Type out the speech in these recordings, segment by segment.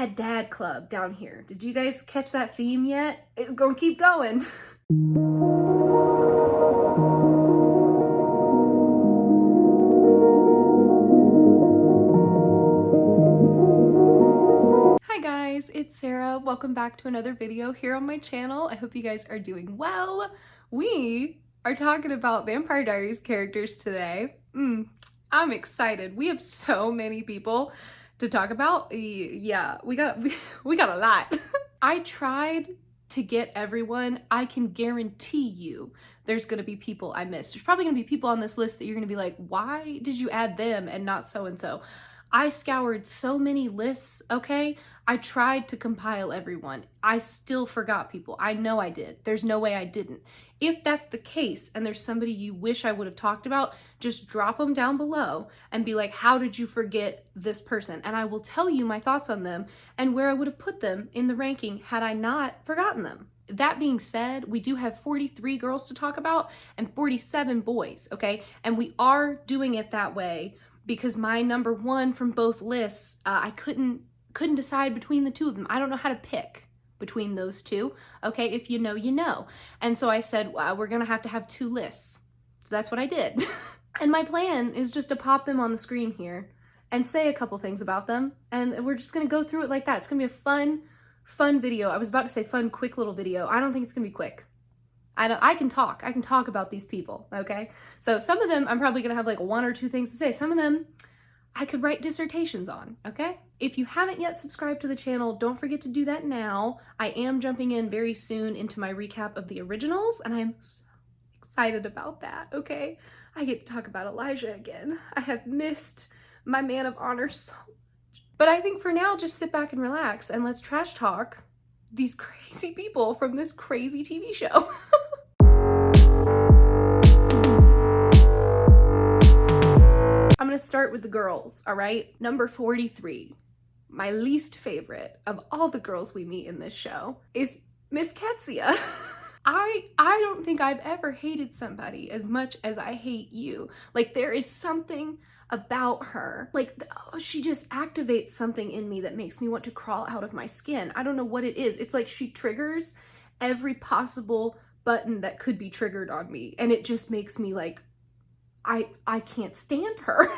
bad dad club down here. Did you guys catch that theme yet? It's gonna keep going. Hi guys, it's Sarah. Welcome back to another video here on my channel. I hope you guys are doing well. We are talking about Vampire Diaries characters today. I'm excited. We have so many people to talk about. Yeah, we got a lot. I tried to get everyone. I can guarantee you there's gonna be people I missed. There's probably gonna be people on this list that you're gonna be like, why did you add them and not so-and-so? I scoured so many lists, okay? I tried to compile everyone. I still forgot people. I know I did. There's no way I didn't. If that's the case and there's somebody you wish I would have talked about, just drop them down below and be like, how did you forget this person? And I will tell you my thoughts on them and where I would have put them in the ranking had I not forgotten them. That being said, we do have 43 girls to talk about and 47 boys, okay? And we are doing it that way because my number one from both lists, I couldn't decide between the two of them. I don't know how to pick between those two. Okay, if you know, you know. And so I said, well, we're gonna have to have two lists. So that's what I did. And my plan is just to pop them on the screen here and say a couple things about them. And we're just gonna go through it like that. It's gonna be a fun video. I was about to say fun, quick little video. I don't think it's gonna be quick. I can talk about these people, okay? So some of them, I'm probably gonna have like one or two things to say. Some of them, I could write dissertations on, okay? If you haven't yet subscribed to the channel, don't forget to do that now. I am jumping in very soon into my recap of the originals, and I'm so excited about that, okay? I get to talk about Elijah again. I have missed my man of honor so much. But I think for now, just sit back and relax, and let's trash talk these crazy people from this crazy TV show. I'm gonna start with the girls, all right? Number 43, my least favorite of all the girls we meet in this show is Miss Ketsia. I don't think I've ever hated somebody as much as I hate you. Like, there is something about her. Like, she just activates something in me that makes me want to crawl out of my skin. I don't know what it is. It's like she triggers every possible button that could be triggered on me. And it just makes me like, I can't stand her.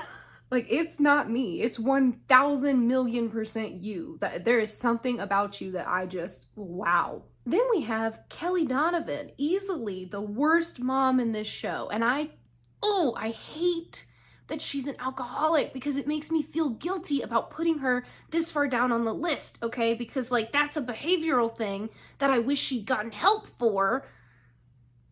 Like, it's not me. It's 1,000,000,000% you. That there is something about you that I just, wow. Then we have Kelly Donovan, easily the worst mom in this show. And I hate that she's an alcoholic because it makes me feel guilty about putting her this far down on the list, okay? Because like, that's a behavioral thing that I wish she'd gotten help for,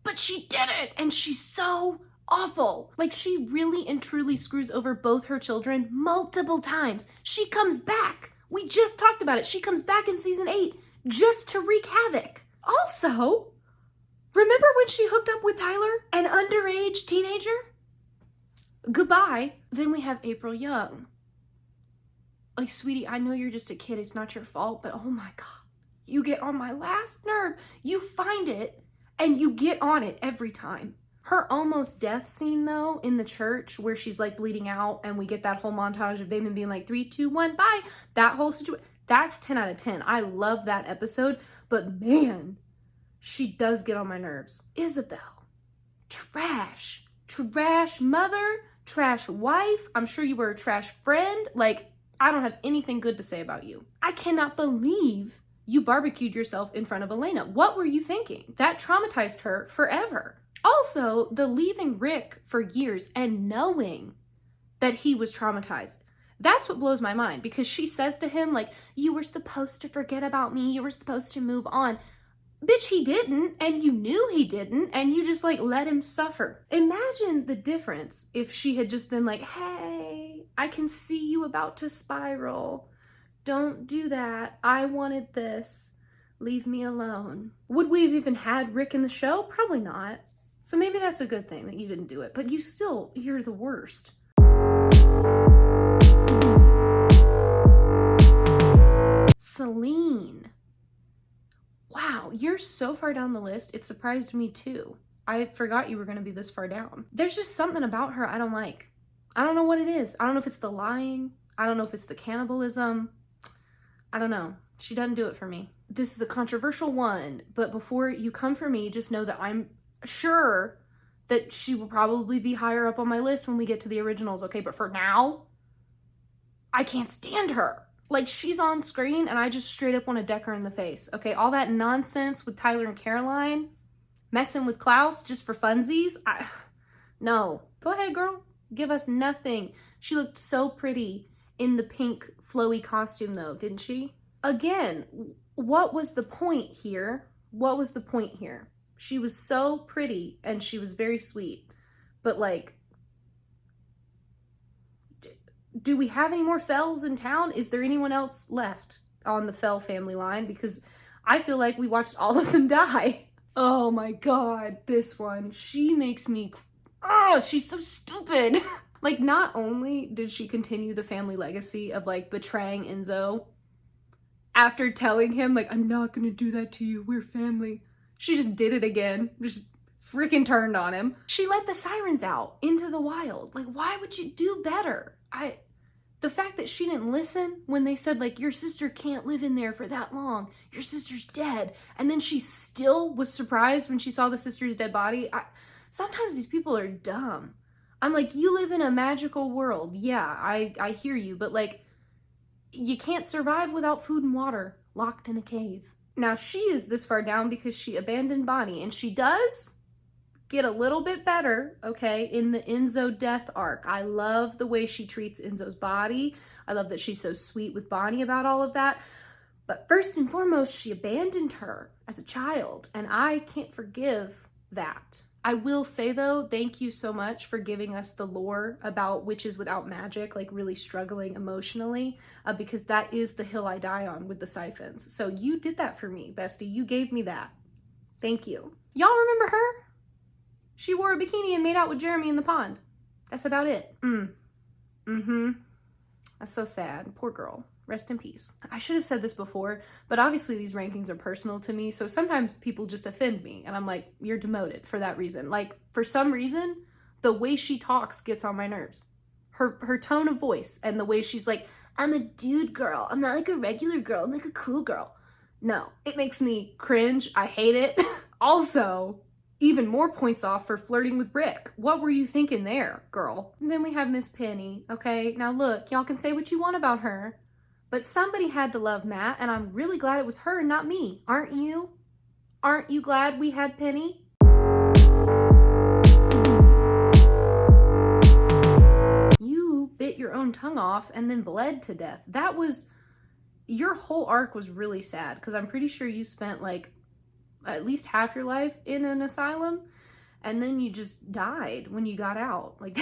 but she didn't, and she's so awful. Like, she really and truly screws over both her children multiple times. She comes back. We just talked about it. She comes back in season 8 just to wreak havoc. Also, remember when she hooked up with Tyler, an underage teenager? Goodbye. Then we have April Young. Like, sweetie, I know you're just a kid. It's not your fault, but oh my God, you get on my last nerve. You find it and you get on it every time. Her almost death scene though, in the church where she's like bleeding out and we get that whole montage of Damon being like 3, 2, 1, bye. That whole situation, that's 10 out of 10. I love that episode, but man, she does get on my nerves. Isabel, trash mother, trash wife. I'm sure you were a trash friend. Like, I don't have anything good to say about you. I cannot believe you barbecued yourself in front of Elena. What were you thinking? That traumatized her forever. Also, the leaving Rick for years and knowing that he was traumatized. That's what blows my mind, because she says to him, like, you were supposed to forget about me. You were supposed to move on. Bitch, he didn't, and you knew he didn't, and you just, like, let him suffer. Imagine the difference if she had just been like, hey, I can see you about to spiral. Don't do that. I wanted this. Leave me alone. Would we have even had Rick in the show? Probably not. So maybe that's a good thing that you didn't do it, but you're the worst. Celine. Wow, you're so far down the list. It surprised me too. I forgot you were going to be this far down. There's just something about her I don't like. I don't know what it is. I don't know if it's the lying. I don't know if it's the cannibalism. I don't know. She doesn't do it for me. This is a controversial one, but before you come for me, just know that I'm sure that she will probably be higher up on my list when we get to the originals, okay? But for now, I can't stand her. Like, she's on screen and I just straight up want to deck her in the face, okay? All that nonsense with Tyler and Caroline, messing with Klaus just for funsies, no. Go ahead, girl. Give us nothing. She looked so pretty in the pink flowy costume though, didn't she? Again, what was the point here? What was the point here? She was so pretty and she was very sweet, but like, do we have any more Fells in town? Is there anyone else left on the Fell family line? Because I feel like we watched all of them die. Oh my God, this one, she makes me, oh, she's so stupid. Like, not only did she continue the family legacy of like betraying Enzo after telling him like, I'm not gonna do that to you, we're family. She just did it again, just freaking turned on him. She let the sirens out into the wild. Like, why would you do better? The fact that she didn't listen when they said like, your sister can't live in there for that long, your sister's dead, and then she still was surprised when she saw the sister's dead body. Sometimes these people are dumb. I'm like, you live in a magical world. Yeah, I hear you, but like, you can't survive without food and water, locked in a cave. Now she is this far down because she abandoned Bonnie, and she does get a little bit better, okay, in the Enzo death arc. I love the way she treats Enzo's body. I love that she's so sweet with Bonnie about all of that. But first and foremost, she abandoned her as a child, and I can't forgive that. I will say though, thank you so much for giving us the lore about witches without magic, like really struggling emotionally, because that is the hill I die on with the siphons. So you did that for me, bestie. You gave me that. Thank you. Y'all remember her? She wore a bikini and made out with Jeremy in the pond. That's about it. That's so sad. Poor girl. Rest in peace. I should have said this before, but obviously these rankings are personal to me, so sometimes people just offend me, and I'm like, you're demoted for that reason. Like, for some reason, the way she talks gets on my nerves. Her tone of voice and the way she's like, I'm a dude girl. I'm not like a regular girl. I'm like a cool girl. No, it makes me cringe. I hate it. Also, even more points off for flirting with Rick. What were you thinking there, girl? And then we have Miss Penny, okay? Now look, y'all can say what you want about her, but somebody had to love Matt, and I'm really glad it was her and not me. Aren't you? Aren't you glad we had Penny? You bit your own tongue off and then bled to death. That was, your whole arc was really sad, because I'm pretty sure you spent like at least half your life in an asylum, and then you just died when you got out. Like,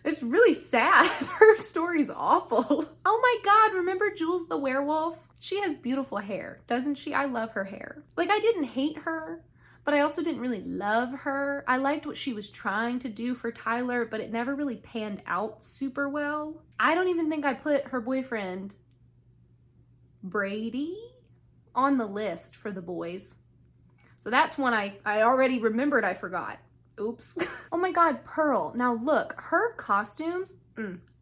it's really sad. Her story's awful. Oh my God, remember Jules the werewolf? She has beautiful hair, doesn't she? I love her hair. Like, I didn't hate her, but I also didn't really love her. I liked what she was trying to do for Tyler, but it never really panned out super well. I don't even think I put her boyfriend, Brady, on the list for the boys. So that's one I already remembered I forgot. Oops. Oh my God, Pearl. Now look, her costumes,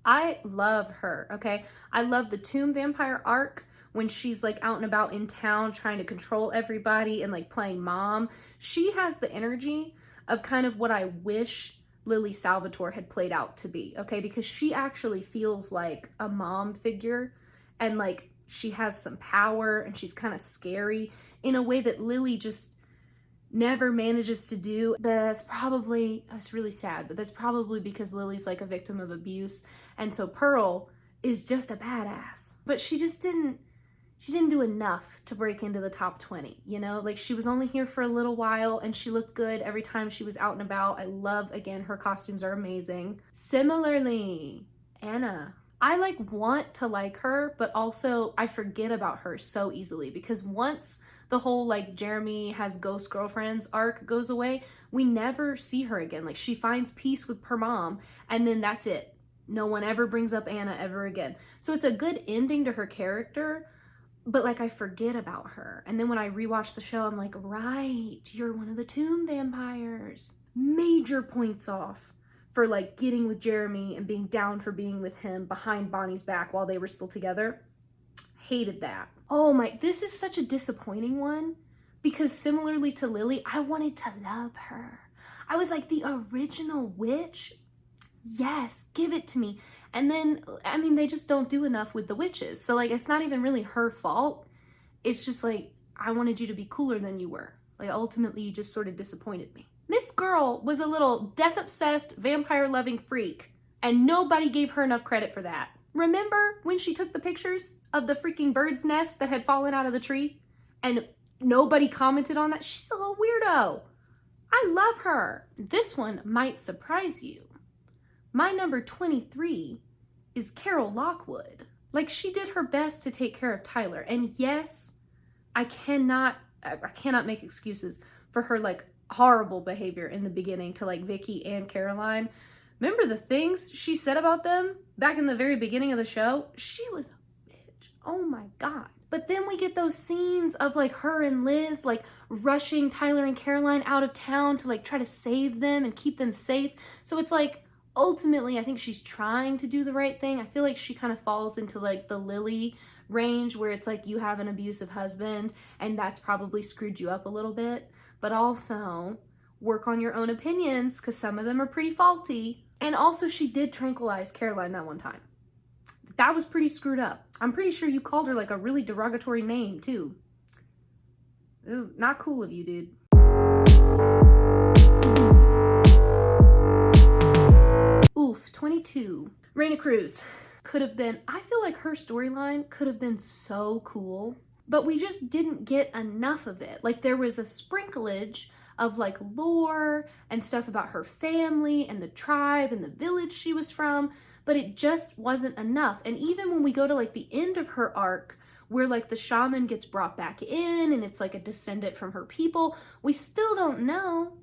I love her, okay? I love the Tomb Vampire arc when she's like out and about in town trying to control everybody and like playing mom. She has the energy of kind of what I wish Lily Salvatore had played out to be, okay? Because she actually feels like a mom figure, and like she has some power and she's kind of scary in a way that Lily just never manages to do. That's really sad, but that's probably because Lily's like a victim of abuse, and so Pearl is just a badass. But she didn't do enough to break into the top 20, you know? Like, she was only here for a little while, and she looked good every time she was out and about. I love, again, her costumes are amazing. Similarly, Anna. I like want to like her, but also I forget about her so easily, because once the whole like Jeremy has ghost girlfriends arc goes away, we never see her again. Like, she finds peace with her mom, and then that's it. No one ever brings up Anna ever again. So it's a good ending to her character, but like I forget about her. And then when I rewatch the show, I'm like, right, you're one of the Tomb Vampires. Major points off for like getting with Jeremy and being down for being with him behind Bonnie's back while they were still together. hated that. Oh my, this is such a disappointing one because similarly to Lily, I wanted to love her. I was like, the original witch? Yes, give it to me. And then, I mean, they just don't do enough with the witches. So like, it's not even really her fault. It's just like, I wanted you to be cooler than you were. Like, ultimately, you just sort of disappointed me. Miss Girl was a little death-obsessed, vampire-loving freak, and nobody gave her enough credit for that. Remember when she took the pictures of the freaking bird's nest that had fallen out of the tree? And nobody commented on that? She's a little weirdo. I love her. This one might surprise you. My number 23 is Carol Lockwood. Like, she did her best to take care of Tyler. And yes, I cannot make excuses for her like horrible behavior in the beginning to like Vicky and Caroline. Remember the things she said about them back in the very beginning of the show? She was a bitch. Oh my God. But then we get those scenes of like her and Liz like rushing Tyler and Caroline out of town to like try to save them and keep them safe. So it's like, ultimately, I think she's trying to do the right thing. I feel like she kind of falls into like the Lily range where it's like you have an abusive husband and that's probably screwed you up a little bit, but also work on your own opinions because some of them are pretty faulty. And also she did tranquilize Caroline that one time. That was pretty screwed up. I'm pretty sure you called her like a really derogatory name too. Ooh, not cool of you, dude. Oof, 22. Raina Cruz could have been, I feel like her storyline could have been so cool, but we just didn't get enough of it. Like there was a sprinklage of like lore and stuff about her family and the tribe and the village she was from, but it just wasn't enough. And even when we go to like the end of her arc, where like the shaman gets brought back in and it's like a descendant from her people, we still don't know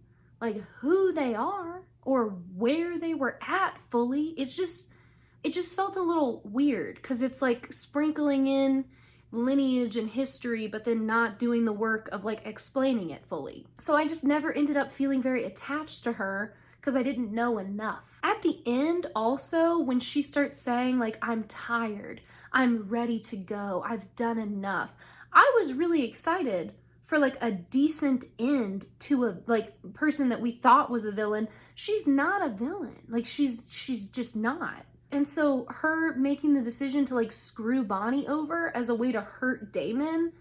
like who they are or where they were at fully. It just felt a little weird because it's like sprinkling in lineage and history, but then not doing the work of like explaining it fully. So I just never ended up feeling very attached to her because I didn't know enough. At the end also, when she starts saying like, I'm tired, I'm ready to go, I've done enough, I was really excited for like a decent end to a like person that we thought was a villain. She's not a villain. Like she's just not. And so her making the decision to like screw Bonnie over as a way to hurt Damon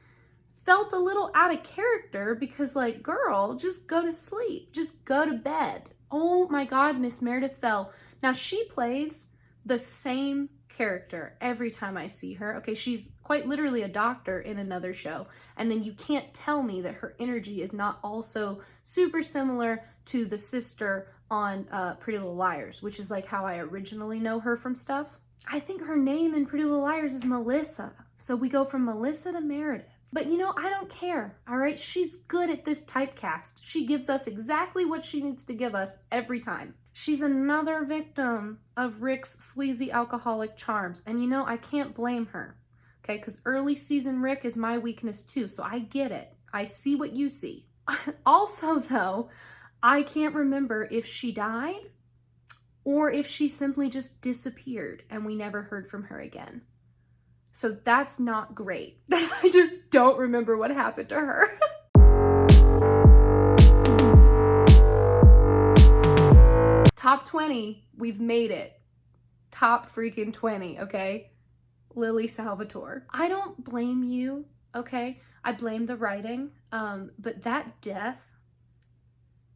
felt a little out of character because like, girl, just go to sleep. Just go to bed. Oh my God, Miss Meredith Fell. Now she plays the same character every time I see her. Okay, she's quite literally a doctor in another show. And then you can't tell me that her energy is not also super similar to the sister on Pretty Little Liars, which is like how I originally know her from stuff. I think her name in Pretty Little Liars is Melissa. So we go from Melissa to Meredith. But you know, I don't care, all right? She's good at this typecast. She gives us exactly what she needs to give us every time. She's another victim of Rick's sleazy alcoholic charms. And you know, I can't blame her, okay? Because early season Rick is my weakness too, so I get it. I see what you see. Also though, I can't remember if she died or if she simply just disappeared and we never heard from her again. So that's not great. I just don't remember what happened to her. Top 20, we've made it. Top freaking 20, okay? Lily Salvatore. I don't blame you, okay? I blame the writing, but that death,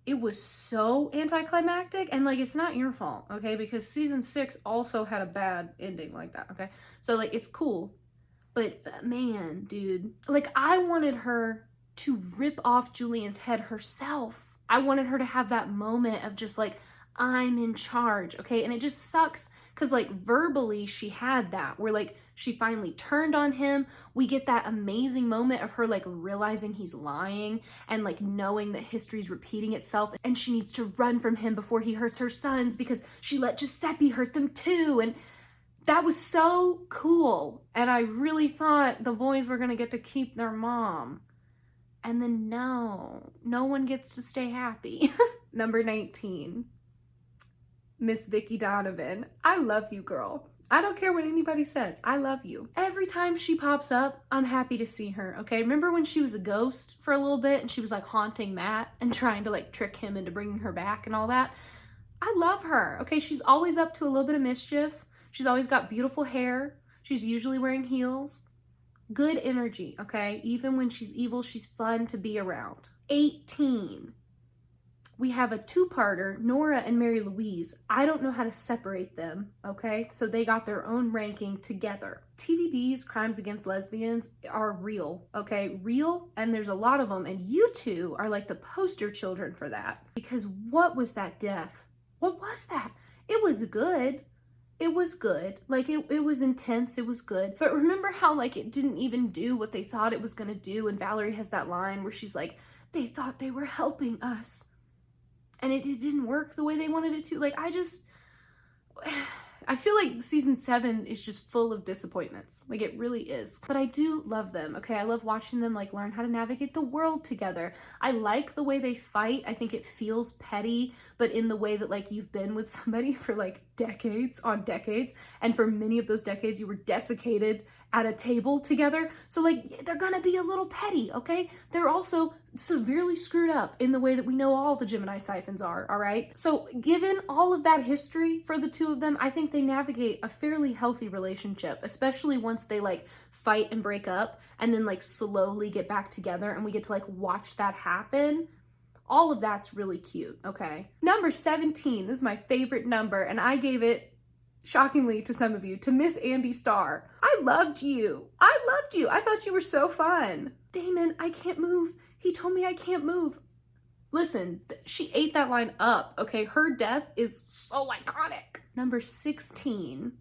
it was so anticlimactic, and like, it's not your fault, okay? Because season 6 also had a bad ending like that, okay? So like, it's cool, but man, dude, like I wanted her to rip off Julian's head herself. I wanted her to have that moment of just like, I'm in charge, okay? And it just sucks because like verbally she had that where like she finally turned on him. We get that amazing moment of her like realizing he's lying and like knowing that history's repeating itself and she needs to run from him before he hurts her sons because she let Giuseppe hurt them too. And that was so cool. And I really thought the boys were gonna get to keep their mom. And then no one gets to stay happy. Number 19. Miss Vicky Donovan. I love you, girl. I don't care what anybody says. I love you. Every time she pops up, I'm happy to see her, okay? Remember when she was a ghost for a little bit and she was like haunting Matt and trying to like trick him into bringing her back and all that? I love her, okay? She's always up to a little bit of mischief. She's always got beautiful hair. She's usually wearing heels. Good energy, okay? Even when she's evil, she's fun to be around. 18. We have a two-parter, Nora and Mary Louise. I don't know how to separate them, okay? So they got their own ranking together. TVB's crimes against lesbians are real, okay? Real, and there's a lot of them, and you two are like the poster children for that. Because what was that death? What was that? It was good. It was good. Like, it was intense. It was good. But remember how, like, it didn't even do what they thought it was gonna do? And Valerie has that line where she's like, they thought they were helping us. And it didn't work the way they wanted it to. Like, I feel like season 7 is just full of disappointments. Like, it really is. But I do love them, okay? I love watching them, like, learn how to navigate the world together. I like the way they fight. I think it feels petty, but in the way that, like, you've been with somebody for, like, decades on decades. And for many of those decades, you were desiccated at a table together. So, like, they're gonna be a little petty, okay? They're also severely screwed up in the way that we know all the Gemini siphons are, all right? So given all of that history for the two of them, I think they navigate a fairly healthy relationship, especially once they like fight and break up and then like slowly get back together and we get to like watch that happen. All of that's really cute, okay? Number 17, this is my favorite number, and I gave it, shockingly to some of you, to Miss Andy Starr. I loved you. I loved you. I thought you were so fun. Damon, I can't move. He told me I can't move. Listen, she ate that line up, okay? Her death is so iconic. Number 16,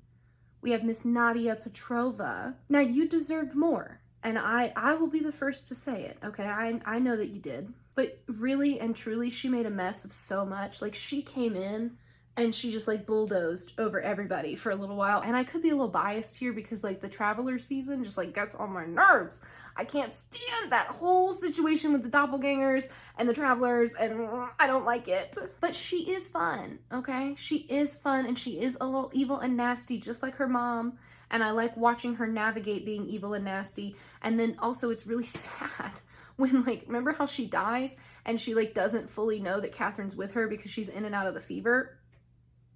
we have Miss Nadia Petrova. Now, you deserved more, and I will be the first to say it, okay? I know that you did. But really and truly, she made a mess of so much. Like, she came in and she just like bulldozed over everybody for a little while. And I could be a little biased here because like the Traveler season just like gets on my nerves. I can't stand that whole situation with the doppelgangers and the Travelers, and I don't like it. But she is fun, okay? She is fun, and she is a little evil and nasty just like her mom. And I like watching her navigate being evil and nasty. And then also it's really sad when, like, remember how she dies and she like doesn't fully know that Catherine's with her because she's in and out of the fever?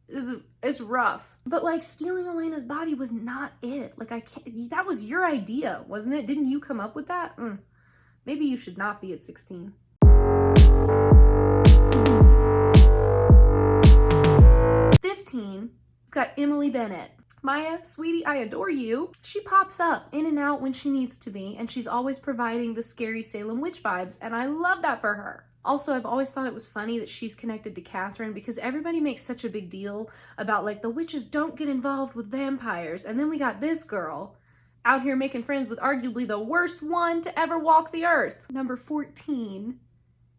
It's rough. But like stealing Elena's body was not it. Like, I can't, that was your idea, wasn't it? Didn't you come up with that? Maybe you should not be at 16. We've got Emily Bennett. Maya, sweetie, I adore you. She pops up in and out when she needs to be, and she's always providing the scary Salem witch vibes, and I love that for her. Also, I've always thought it was funny that she's connected to Catherine because everybody makes such a big deal about like the witches don't get involved with vampires, and then we got this girl out here making friends with arguably the worst one to ever walk the earth. Number 14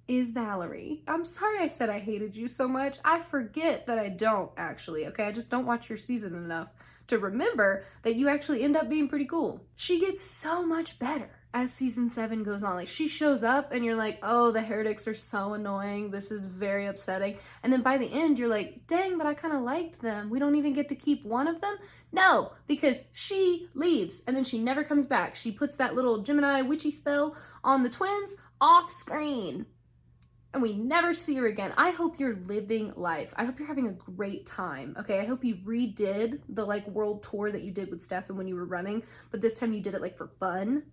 is Valerie. I'm sorry I said I hated you so much. I forget that I don't actually, okay? I just don't watch your season enough to remember that you actually end up being pretty cool. She gets so much better as season 7 goes on. Like, she shows up and you're like, oh, the heretics are so annoying. This is very upsetting. And then by the end, you're like, dang, but I kind of liked them. We don't even get to keep one of them? No, because she leaves and then she never comes back. She puts that little Gemini witchy spell on the twins off screen. And we never see her again. I hope you're living life. I hope you're having a great time, okay? I hope you redid the, like, world tour that you did with Stefan when you were running, but this time you did it, like, for fun.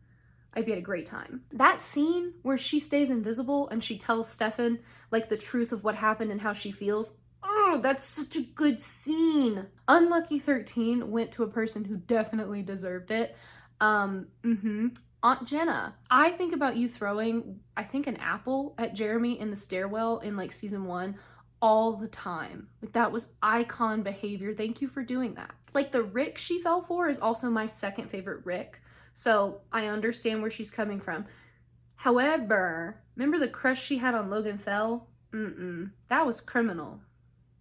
I hope you had a great time. That scene where she stays invisible and she tells Stefan, like, the truth of what happened and how she feels, oh, that's such a good scene. Unlucky 13 went to a person who definitely deserved it. Aunt Jenna. I think about you throwing, I think, an apple at Jeremy in the stairwell in like season 1 all the time. Like, that was icon behavior. Thank you for doing that. Like, the Rick she fell for is also my second favorite Rick. So I understand where she's coming from. However, remember the crush she had on Logan Fell? That was criminal.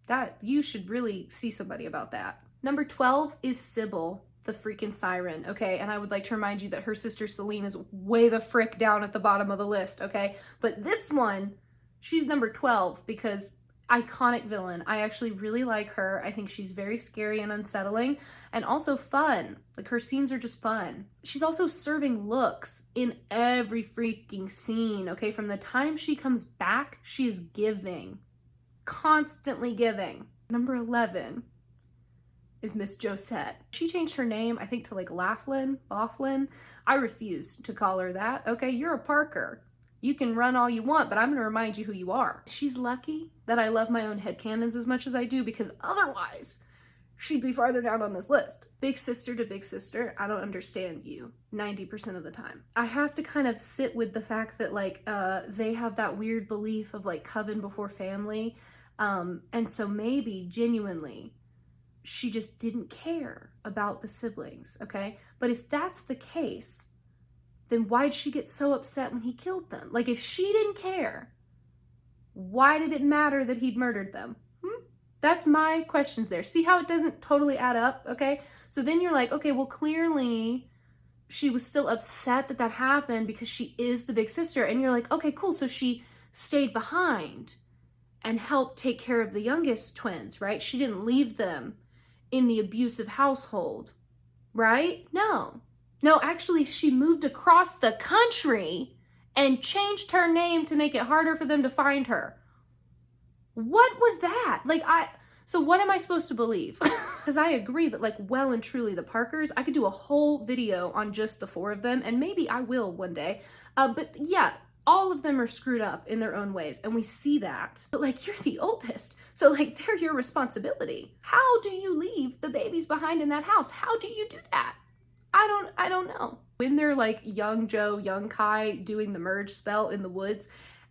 That, you should really see somebody about that. Number 12 is Sybil, the freaking siren, okay? And I would like to remind you that her sister Celine is way the frick down at the bottom of the list, okay? But this one, she's number 12 because iconic villain. I actually really like her. I think she's very scary and unsettling and also fun. Like, her scenes are just fun. She's also serving looks in every freaking scene, okay? From the time she comes back, she is giving. Constantly giving. Number 11 is Miss Josette. She changed her name, I think, to like Laughlin. I refuse to call her that, okay? You're a Parker. You can run all you want, but I'm gonna remind you who you are. She's lucky that I love my own headcanons as much as I do, because otherwise she'd be farther down on this list. Big sister to big sister, I don't understand you 90% of the time. I have to kind of sit with the fact that like they have that weird belief of like coven before family. And so maybe genuinely she just didn't care about the siblings, okay? But if that's the case, then why'd she get so upset when he killed them? Like, if she didn't care, why did it matter that he'd murdered them? That's my questions there. See how it doesn't totally add up, okay? So then you're like, okay, well, clearly she was still upset that that happened because she is the big sister. And you're like, okay, cool. So she stayed behind and helped take care of the youngest twins, right? She didn't leave them in the abusive household, right? No, actually she moved across the country and changed her name to make it harder for them to find her. What was that? Like, so what am I supposed to believe? Because I agree that like well and truly the Parkers, I could do a whole video on just the 4 of them, and maybe I will one day. But yeah, all of them are screwed up in their own ways, and we see that. But like, you're the oldest, so like they're your responsibility. How do you leave the babies behind in that house? How do you do that? I don't know. When they're like young Joe, young Kai doing the merge spell in the woods,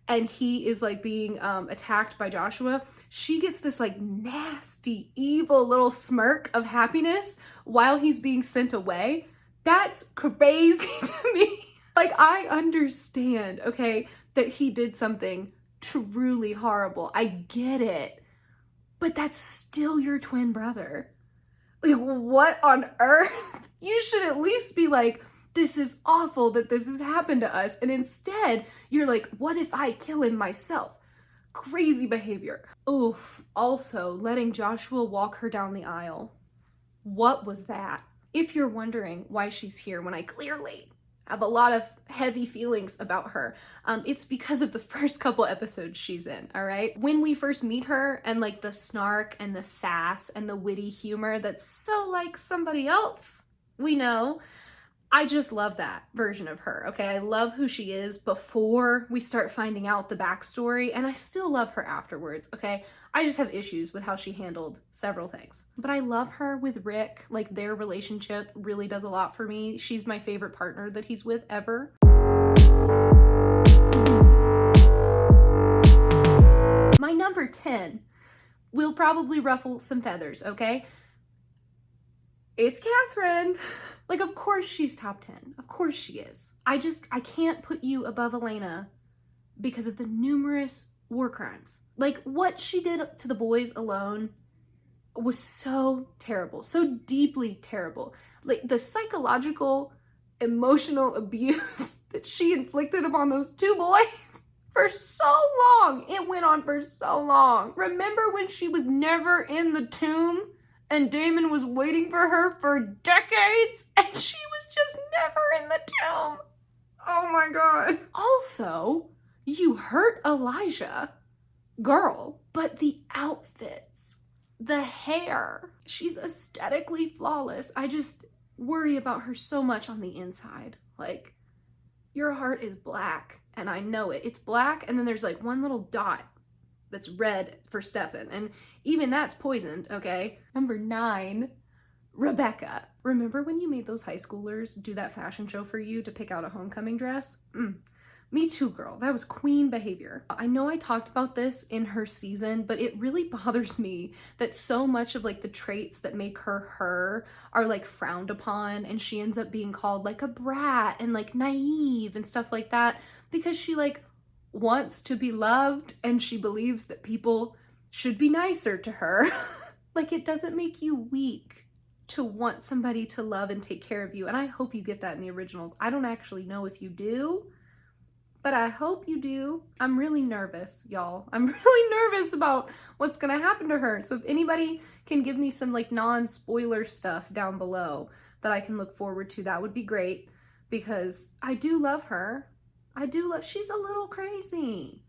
and he is like being attacked by Joshua, she gets this like nasty, evil little smirk of happiness while he's being sent away. That's crazy to me. Like, I understand, okay, that he did something truly horrible. I get it. But that's still your twin brother. Like, what on earth? You should at least be like, this is awful that this has happened to us. And instead, you're like, what if I kill him myself? Crazy behavior. Oof. Also, letting Joshua walk her down the aisle. What was that? If you're wondering why she's here when I clearly have a lot of heavy feelings about her, it's because of the first couple episodes she's in, all right? When we first meet her and like the snark and the sass and the witty humor that's so like somebody else we know, I just love that version of her, okay? I love who she is before we start finding out the backstory, and I still love her afterwards, okay? I just have issues with how she handled several things. But I love her with Rick. Like, their relationship really does a lot for me. She's my favorite partner that he's with ever. My number 10 will probably ruffle some feathers, okay? It's Catherine. Like, of course she's top 10. Of course she is. I can't put you above Elena because of the numerous war crimes. Like, what she did to the boys alone was so terrible, so deeply terrible. Like, the psychological, emotional abuse that she inflicted upon those 2 boys for so long. It went on for so long. Remember when she was never in the tomb and Damon was waiting for her for decades and she was just never in the tomb? Oh my God. Also, you hurt Elijah, girl, but the outfits, the hair, she's aesthetically flawless. I just worry about her so much on the inside. Like, your heart is black, and I know it. It's black, and then there's like one little dot that's red for Stefan, and even that's poisoned, okay? Number 9, Rebecca. Remember when you made those high schoolers do that fashion show for you to pick out a homecoming dress? Me too, girl. That was queen behavior. I know I talked about this in her season, but it really bothers me that so much of like the traits that make her her are like frowned upon, and she ends up being called like a brat and like naive and stuff like that because she like wants to be loved and she believes that people should be nicer to her. Like, it doesn't make you weak to want somebody to love and take care of you, and I hope you get that in the originals. I don't actually know if you do, but I hope you do. I'm really nervous, y'all. I'm really nervous about what's gonna happen to her. So if anybody can give me some like non-spoiler stuff down below that I can look forward to, that would be great, because I do love her. She's a little crazy.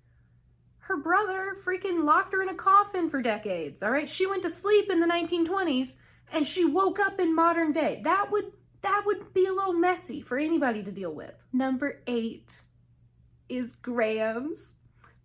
Her brother freaking locked her in a coffin for decades, all right? She went to sleep in the 1920s and she woke up in modern day. That would be a little messy for anybody to deal with. Number 8 is Graham's.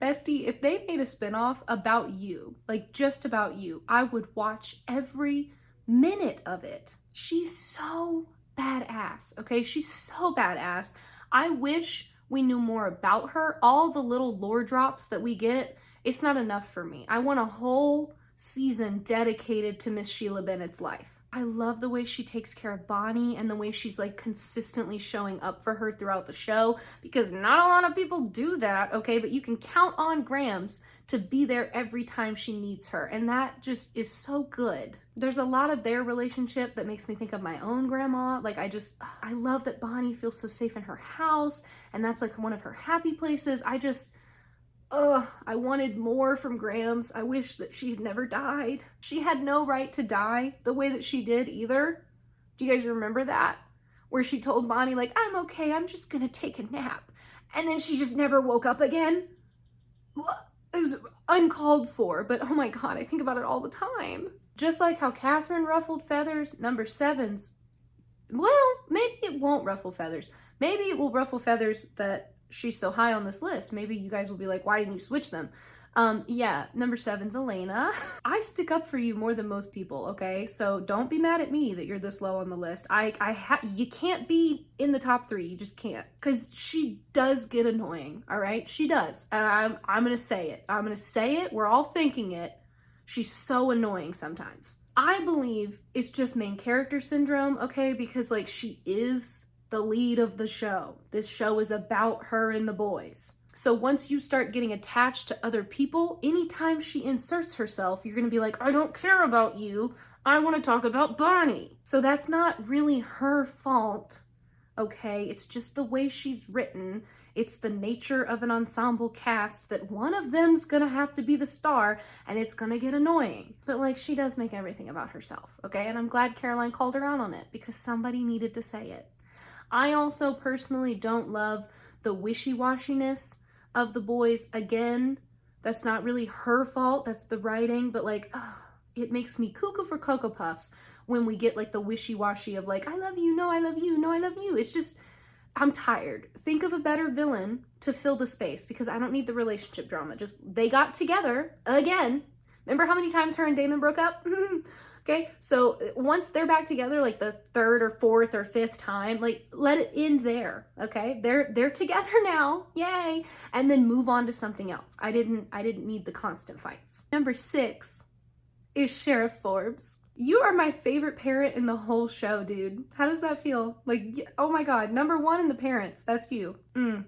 Bestie, if they made a spinoff about you, like just about you, I would watch every minute of it. She's so badass, okay? She's so badass. I wish we knew more about her. All the little lore drops that we get, it's not enough for me. I want a whole season dedicated to Miss Sheila Bennett's life. I love the way she takes care of Bonnie and the way she's like consistently showing up for her throughout the show, because not a lot of people do that, okay? But you can count on Grams to be there every time she needs her, and that just is so good. There's a lot of their relationship that makes me think of my own grandma. Like I love that Bonnie feels so safe in her house, and that's like one of her happy places. I wanted more from Grams. I wish that she had never died. She had no right to die the way that she did either. Do you guys remember that? Where she told Bonnie, like, I'm okay, I'm just gonna take a nap. And then she just never woke up again. It was uncalled for, but oh my God, I think about it all the time. Just like how Catherine ruffled feathers, number 7's, well, maybe it won't ruffle feathers. Maybe it will ruffle feathers that she's so high on this list. Maybe you guys will be like, why didn't you switch them? Yeah, number 7's Elena. I stick up for you more than most people, okay? So don't be mad at me that you're this low on the list. You can't be in the top 3. You just can't. Because she does get annoying, all right? She does. And I'm gonna say it. I'm gonna say it. We're all thinking it. She's so annoying sometimes. I believe it's just main character syndrome, okay? Because like she is the lead of the show. This show is about her and the boys. So once you start getting attached to other people, anytime she inserts herself, you're gonna be like, I don't care about you. I wanna talk about Bonnie. So that's not really her fault, okay? It's just the way she's written. It's the nature of an ensemble cast that one of them's gonna have to be the star, and it's gonna get annoying. But like, she does make everything about herself, okay? And I'm glad Caroline called her out on it, because somebody needed to say it. I also personally don't love the wishy-washiness of the boys. Again, that's not really her fault, that's the writing, but like, it makes me cuckoo for Cocoa Puffs when we get like the wishy-washy of like, I love you, no, I love you, no, I love you. It's just, I'm tired. Think of a better villain to fill the space, because I don't need the relationship drama. Just, they got together again. Remember how many times her and Damon broke up? Okay, so once they're back together, like the 3rd or 4th or 5th time, like let it end there, okay? They're together now, yay! And then move on to something else. I didn't need the constant fights. Number 6 is Sheriff Forbes. You are my favorite parent in the whole show, dude. How does that feel? Like, oh my God, number 1 in the parents, that's you.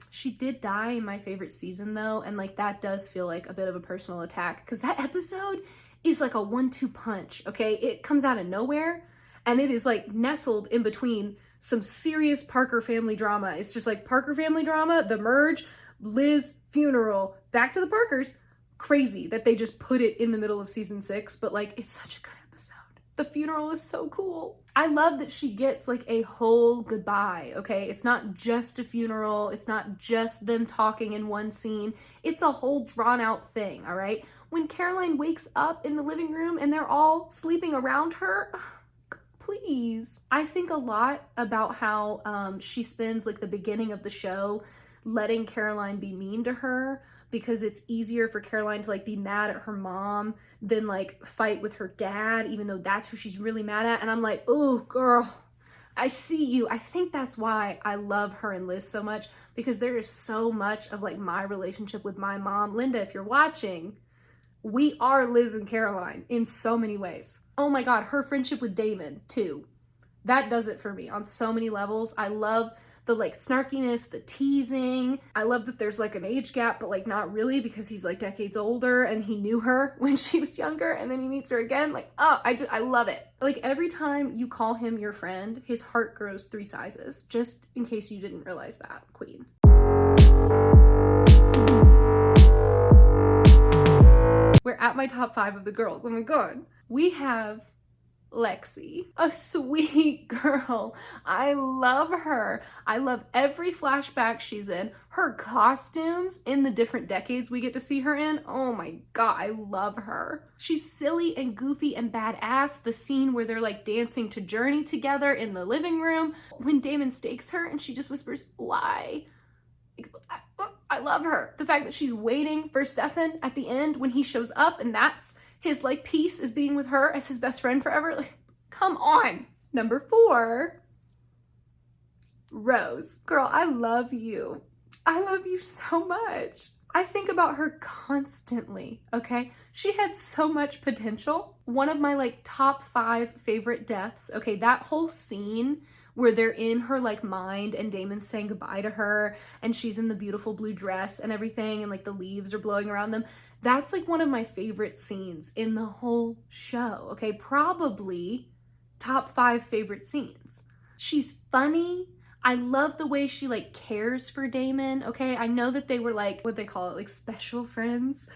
She did die in my favorite season though, and like that does feel like a bit of a personal attack, because that episode is like a 1-2 punch, okay? It comes out of nowhere, and it is like nestled in between some serious Parker family drama. It's just like Parker family drama, the merge, Liz funeral, back to the Parkers. Crazy that they just put it in the middle of season 6, but like, it's such a good episode. The funeral is so cool. I love that she gets like a whole goodbye, okay? It's not just a funeral. It's not just them talking in one scene. It's a whole drawn out thing, all right? When Caroline wakes up in the living room and they're all sleeping around her, please. I think a lot about how she spends like the beginning of the show letting Caroline be mean to her, because it's easier for Caroline to like be mad at her mom than like fight with her dad, even though that's who she's really mad at. And I'm like, oh girl, I see you. I think that's why I love her and Liz so much, because there is so much of like my relationship with my mom. Linda, if you're watching, we are Liz and Caroline in so many ways. Oh my God, her friendship with Damon too. That does it for me on so many levels. I love the like snarkiness, the teasing. I love that there's like an age gap, but like not really, because he's like decades older and he knew her when she was younger, and then he meets her again. Like, oh, I love it. Like every time you call him your friend, his heart grows 3 sizes, just in case you didn't realize that, Queen. We're at my top 5 of the girls. Oh my god. We have Lexi, a sweet girl. I love her. I love every flashback she's in. Her costumes in the different decades we get to see her in. Oh my god, I love her. She's silly and goofy and badass. The scene where they're like dancing to Journey together in the living room, when Damon stakes her and she just whispers, "Why?" I love her. The fact that she's waiting for Stefan at the end when he shows up and that's his like piece is being with her as his best friend forever. Like, come on. Number 4, Rose. Girl, I love you. I love you so much. I think about her constantly, okay? She had so much potential. One of my like top 5 favorite deaths, okay, that whole scene where they're in her like mind and Damon's saying goodbye to her and she's in the beautiful blue dress and everything and like the leaves are blowing around them. That's like one of my favorite scenes in the whole show, okay? Probably top 5 favorite scenes. She's funny. I love the way she like cares for Damon, okay? I know that they were like, what they call it, like special friends,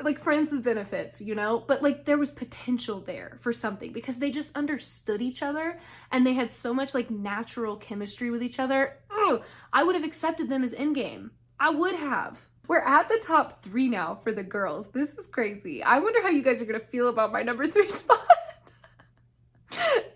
like friends with benefits, you know? But like there was potential there for something because they just understood each other and they had so much like natural chemistry with each other. Oh, I would have accepted them as endgame. I would have. We're at the top 3 now for the girls. This is crazy. I wonder how you guys are gonna feel about my number 3 spot.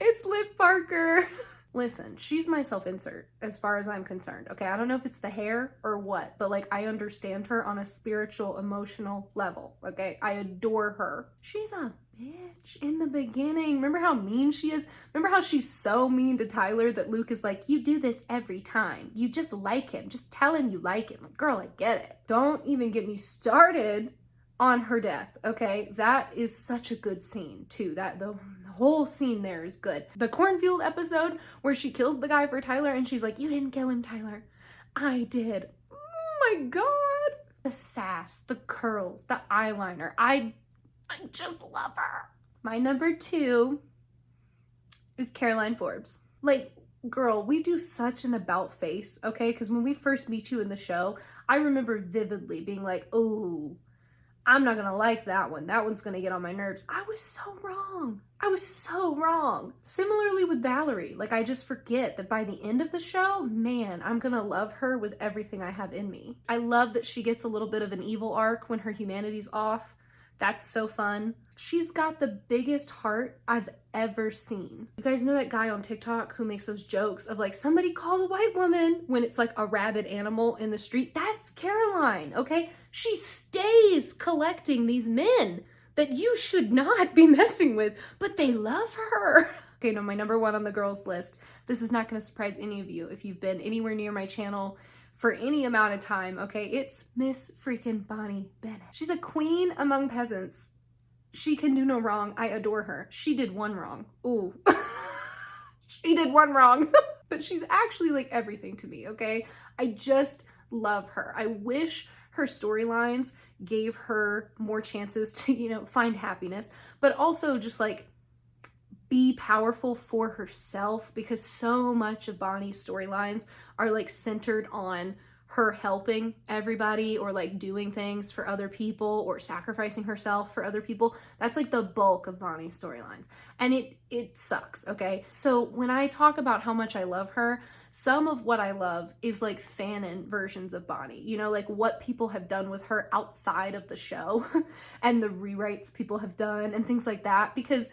It's Liv Parker. Listen, she's my self-insert as far as I'm concerned, okay? I don't know if it's the hair or what, but like I understand her on a spiritual, emotional level, okay? I adore her. She's a bitch in the beginning. Remember how mean she is? Remember how she's so mean to Tyler that Luke is like, you do this every time. You just like him. Just tell him you like him. Like, girl, I get it. Don't even get me started on her death, okay? That is such a good scene too. The whole scene there is good. The cornfield episode where she kills the guy for Tyler and she's like, you didn't kill him, Tyler. I did. Oh my god. The sass, the curls, the eyeliner. I just love her. My number 2 is Caroline Forbes. Like, girl, we do such an about face, okay? Because when we first meet you in the show, I remember vividly being like, oh, I'm not gonna like that one. That one's gonna get on my nerves. I was so wrong. I was so wrong. Similarly with Valerie, like I just forget that by the end of the show, man, I'm gonna love her with everything I have in me. I love that she gets a little bit of an evil arc when her humanity's off. That's so fun. She's got the biggest heart I've ever seen. You guys know that guy on TikTok who makes those jokes of like, somebody call a white woman when it's like a rabid animal in the street? That's Caroline, okay? She stays collecting these men that you should not be messing with, but they love her. Okay, no, my number 1 on the girls list. This is not gonna surprise any of you if you've been anywhere near my channel for any amount of time, okay? It's Miss freaking Bonnie Bennett. She's a queen among peasants. She can do no wrong. I adore her. She did one wrong. Ooh. She did one wrong. But she's actually like everything to me, okay? I just love her. I wish her storylines gave her more chances to, you know, find happiness, but also just like be powerful for herself, because so much of Bonnie's storylines are like centered on her helping everybody or like doing things for other people or sacrificing herself for other people. That's like the bulk of Bonnie's storylines, and it sucks, okay? So when I talk about how much I love her, some of what I love is like fanon versions of Bonnie, you know, like what people have done with her outside of the show and the rewrites people have done and things like that. Because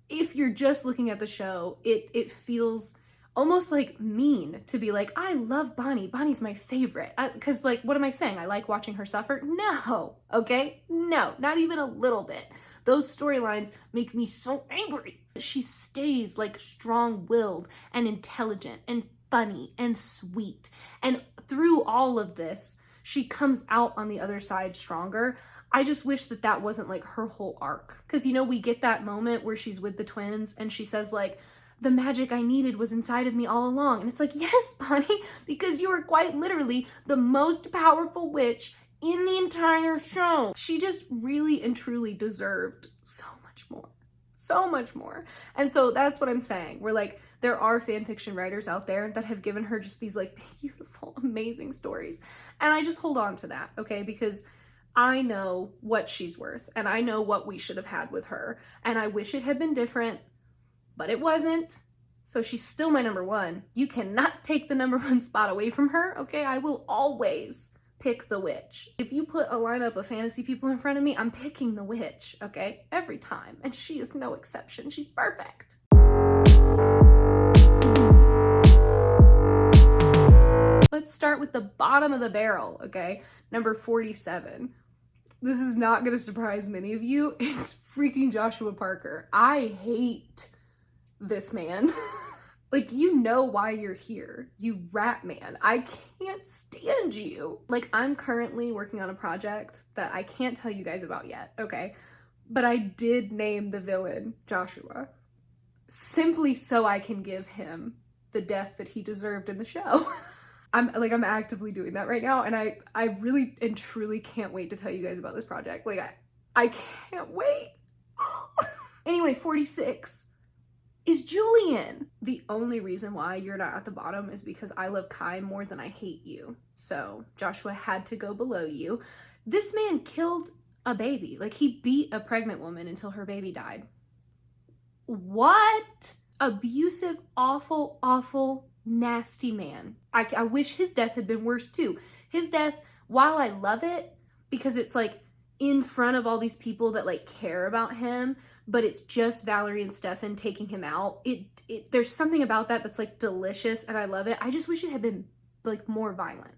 if you're just looking at the show, it feels almost like mean to be like, I love Bonnie. Bonnie's my favorite. Because like, what am I saying? I like watching her suffer? No, okay? No, not even a little bit. Those storylines make me so angry. She stays like strong-willed and intelligent and funny and sweet. And through all of this, she comes out on the other side stronger. I just wish that that wasn't like her whole arc. Because, you know, we get that moment where she's with the twins and she says like, the magic I needed was inside of me all along. And it's like, yes, Bonnie, because you are quite literally the most powerful witch in the entire show. She just really and truly deserved so much more. So much more. And so that's what I'm saying. We're like, there are fan fiction writers out there that have given her just these like beautiful, amazing stories. And I just hold on to that, okay? Because I know what she's worth and I know what we should have had with her. And I wish it had been different, but it wasn't. So she's still my number one. You cannot take the number one spot away from her, okay? I will always pick the witch. If you put a lineup of fantasy people in front of me, I'm picking the witch, okay? Every time. And she is no exception. She's perfect. Let's start with the bottom of the barrel, okay? Number 47. This is not gonna surprise many of you. It's freaking Joshua Parker. I hate this man. Like, you know why you're here, you rat man. I can't stand you. Like, I'm currently working on a project that I can't tell you guys about yet, okay? But I did name the villain Joshua, simply so I can give him the death that he deserved in the show. I'm actively doing that right now, and I really and truly can't wait to tell you guys about this project. Like, I can't wait. Anyway, 46 is Julian. The only reason why you're not at the bottom is because I love Kai more than I hate you. So Joshua had to go below you. This man killed a baby. Like, he beat a pregnant woman until her baby died. What? Abusive, awful, awful, nasty man. I wish his death had been worse too. His death, while I love it because it's like in front of all these people that like care about him, but it's just Valerie and Stefan taking him out. There's something about that that's like delicious and I love it. I just wish it had been like more violent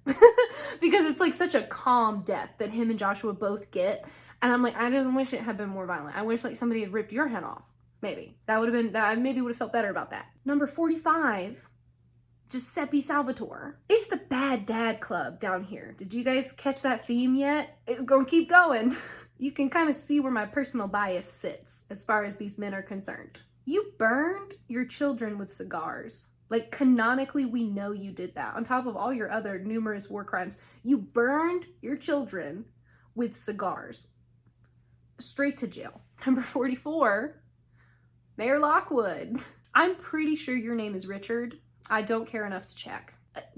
because it's like such a calm death that him and Joshua both get. And I'm like, I just wish it had been more violent. I wish like somebody had ripped your head off. Maybe that would have been, that I maybe would have felt better about that. Number 45, Giuseppe Salvatore. It's the bad dad club down here. Did you guys catch that theme yet? It's gonna keep going. You can kind of see where my personal bias sits as far as these men are concerned. You burned your children with cigars. Like, canonically, we know you did that. On top of all your other numerous war crimes, you burned your children with cigars. Straight to jail. Number 44, Mayor Lockwood. I'm pretty sure your name is Richard. I don't care enough to check.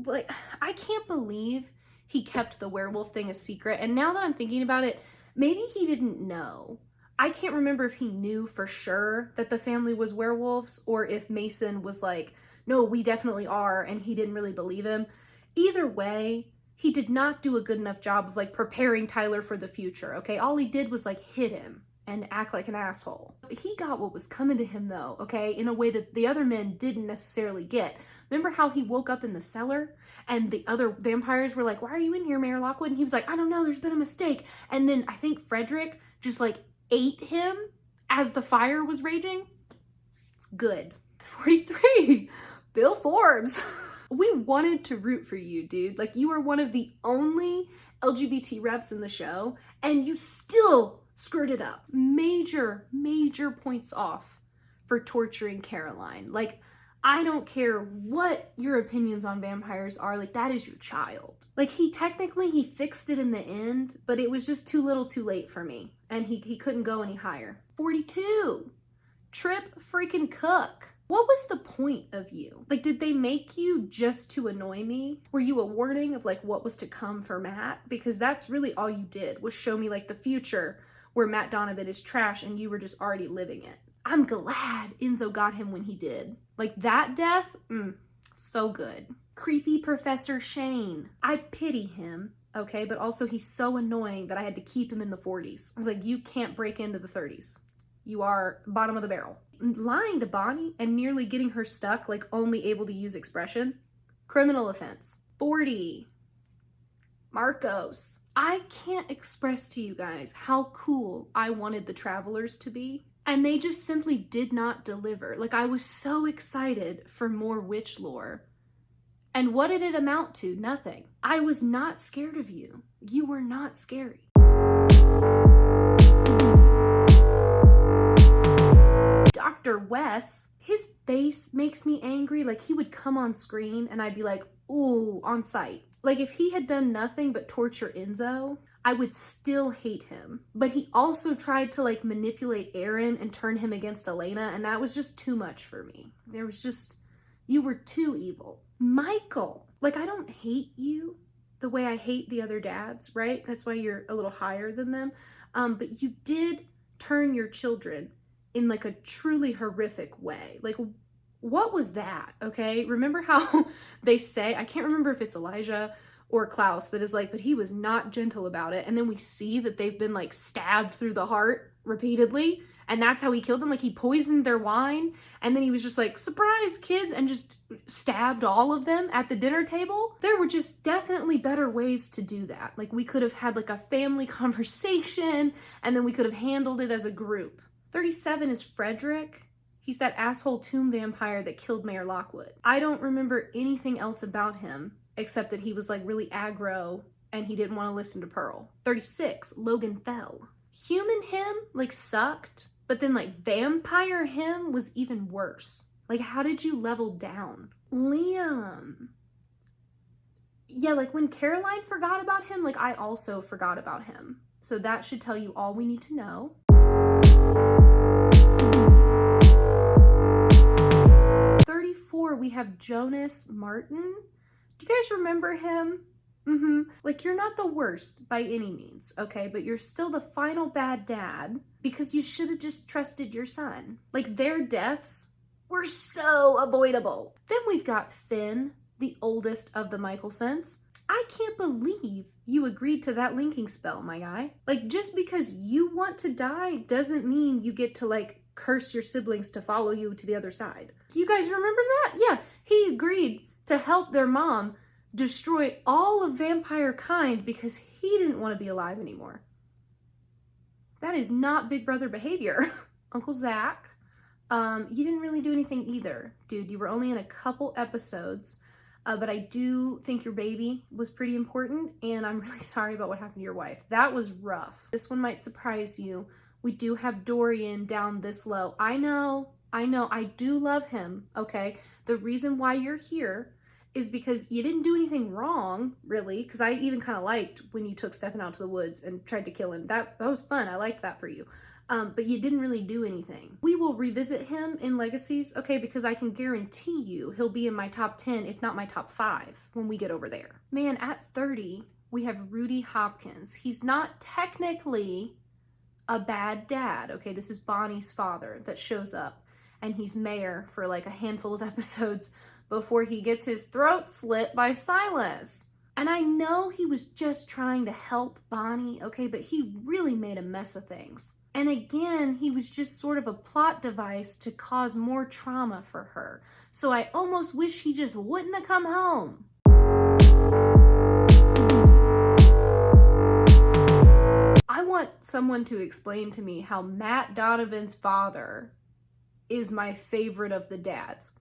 Like, I can't believe he kept the werewolf thing a secret. And now that I'm thinking about it, maybe he didn't know. I can't remember if he knew for sure that the family was werewolves or if Mason was like, no, we definitely are, and he didn't really believe him. Either way, he did not do a good enough job of like preparing Tyler for the future, okay? All he did was like hit him and act like an asshole. He got what was coming to him though, okay? In a way that the other men didn't necessarily get. Remember how he woke up in the cellar and the other vampires were like, why are you in here, Mayor Lockwood? And he was like, I don't know, there's been a mistake. And then I think Frederick just like ate him as the fire was raging. It's good. 43, Bill Forbes. We wanted to root for you, dude. Like, you were one of the only LGBT reps in the show and you still screwed it up. Major, major points off for torturing Caroline. Like, I don't care what your opinions on vampires are, like, that is your child. Like, he fixed it in the end, but it was just too little too late for me. And he couldn't go any higher. 42, Trip freaking Cook. What was the point of you? Like, did they make you just to annoy me? Were you a warning of like what was to come for Matt? Because that's really all you did, was show me like the future where Matt Donovan is trash and you were just already living it. I'm glad Enzo got him when he did. Like, that death, so good. Creepy Professor Shane. I pity him, okay? But also he's so annoying that I had to keep him in the 40s. I was like, you can't break into the 30s. You are bottom of the barrel. Lying to Bonnie and nearly getting her stuck, like only able to use expression. Criminal offense. 40. Marcos. I can't express to you guys how cool I wanted the Travelers to be. And they just simply did not deliver. Like, I was so excited for more witch lore. And what did it amount to? Nothing. I was not scared of you. You were not scary. Dr. Wes, his face makes me angry. Like, he would come on screen and I'd be like, ooh, on sight. Like, if he had done nothing but torture Enzo, I would still hate him. But he also tried to like manipulate Aaron and turn him against Elena, and that was just too much for me. There was just You were too evil. Michael, like, I don't hate you the way I hate the other dads, right? That's why you're a little higher than them. But you did turn your children in like a truly horrific way. Like, what was that? Okay. Remember how they say, I can't remember if it's Elijah or Klaus that is like, but he was not gentle about it. And then we see that they've been like stabbed through the heart repeatedly. And that's how he killed them. Like, he poisoned their wine. And then he was just like, surprise kids, and just stabbed all of them at the dinner table. There were just definitely better ways to do that. Like, we could have had like a family conversation, and then we could have handled it as a group. 37 is Frederick. He's that asshole tomb vampire that killed Mayor Lockwood. I don't remember anything else about him except that he was like really aggro and he didn't want to listen to Pearl. 36, Logan Fell. Human him like sucked, but then like vampire him was even worse. Like, how did you level down? Liam. Yeah, like when Caroline forgot about him, like I also forgot about him. So that should tell you all we need to know. We have Jonas Martin. Do you guys remember him? Like, you're not the worst by any means, okay? But you're still the final bad dad because you should have just trusted your son. Like, their deaths were so avoidable. Then we've got Finn, the oldest of the Michelsons. I can't believe you agreed to that linking spell, my guy. Like, just because you want to die doesn't mean you get to, like, curse your siblings to follow you to the other side. You guys remember that? Yeah, he agreed to help their mom destroy all of vampire kind because he didn't want to be alive anymore. That is not big brother behavior. Uncle Zach, you didn't really do anything either, dude. You were only in a couple episodes, but I do think your baby was pretty important, and I'm really sorry about what happened to your wife. That was rough. This one might surprise you. We do have Dorian down this low. I know, I do love him, okay? The reason why you're here is because you didn't do anything wrong, really, because I even kind of liked when you took Stefan out to the woods and tried to kill him. That was fun. I liked that for you. But you didn't really do anything. We will revisit him in Legacies, okay, because I can guarantee you he'll be in my top 10, if not my top 5, when we get over there. Man, at 30, we have Rudy Hopkins. He's not technically a bad dad, okay? This is Bonnie's father that shows up, and he's mayor for like a handful of episodes before he gets his throat slit by Silas. And I know he was just trying to help Bonnie, okay, but he really made a mess of things. And again, he was just sort of a plot device to cause more trauma for her. So I almost wish he just wouldn't have come home. I want someone to explain to me how Matt Donovan's father is my favorite of the dads.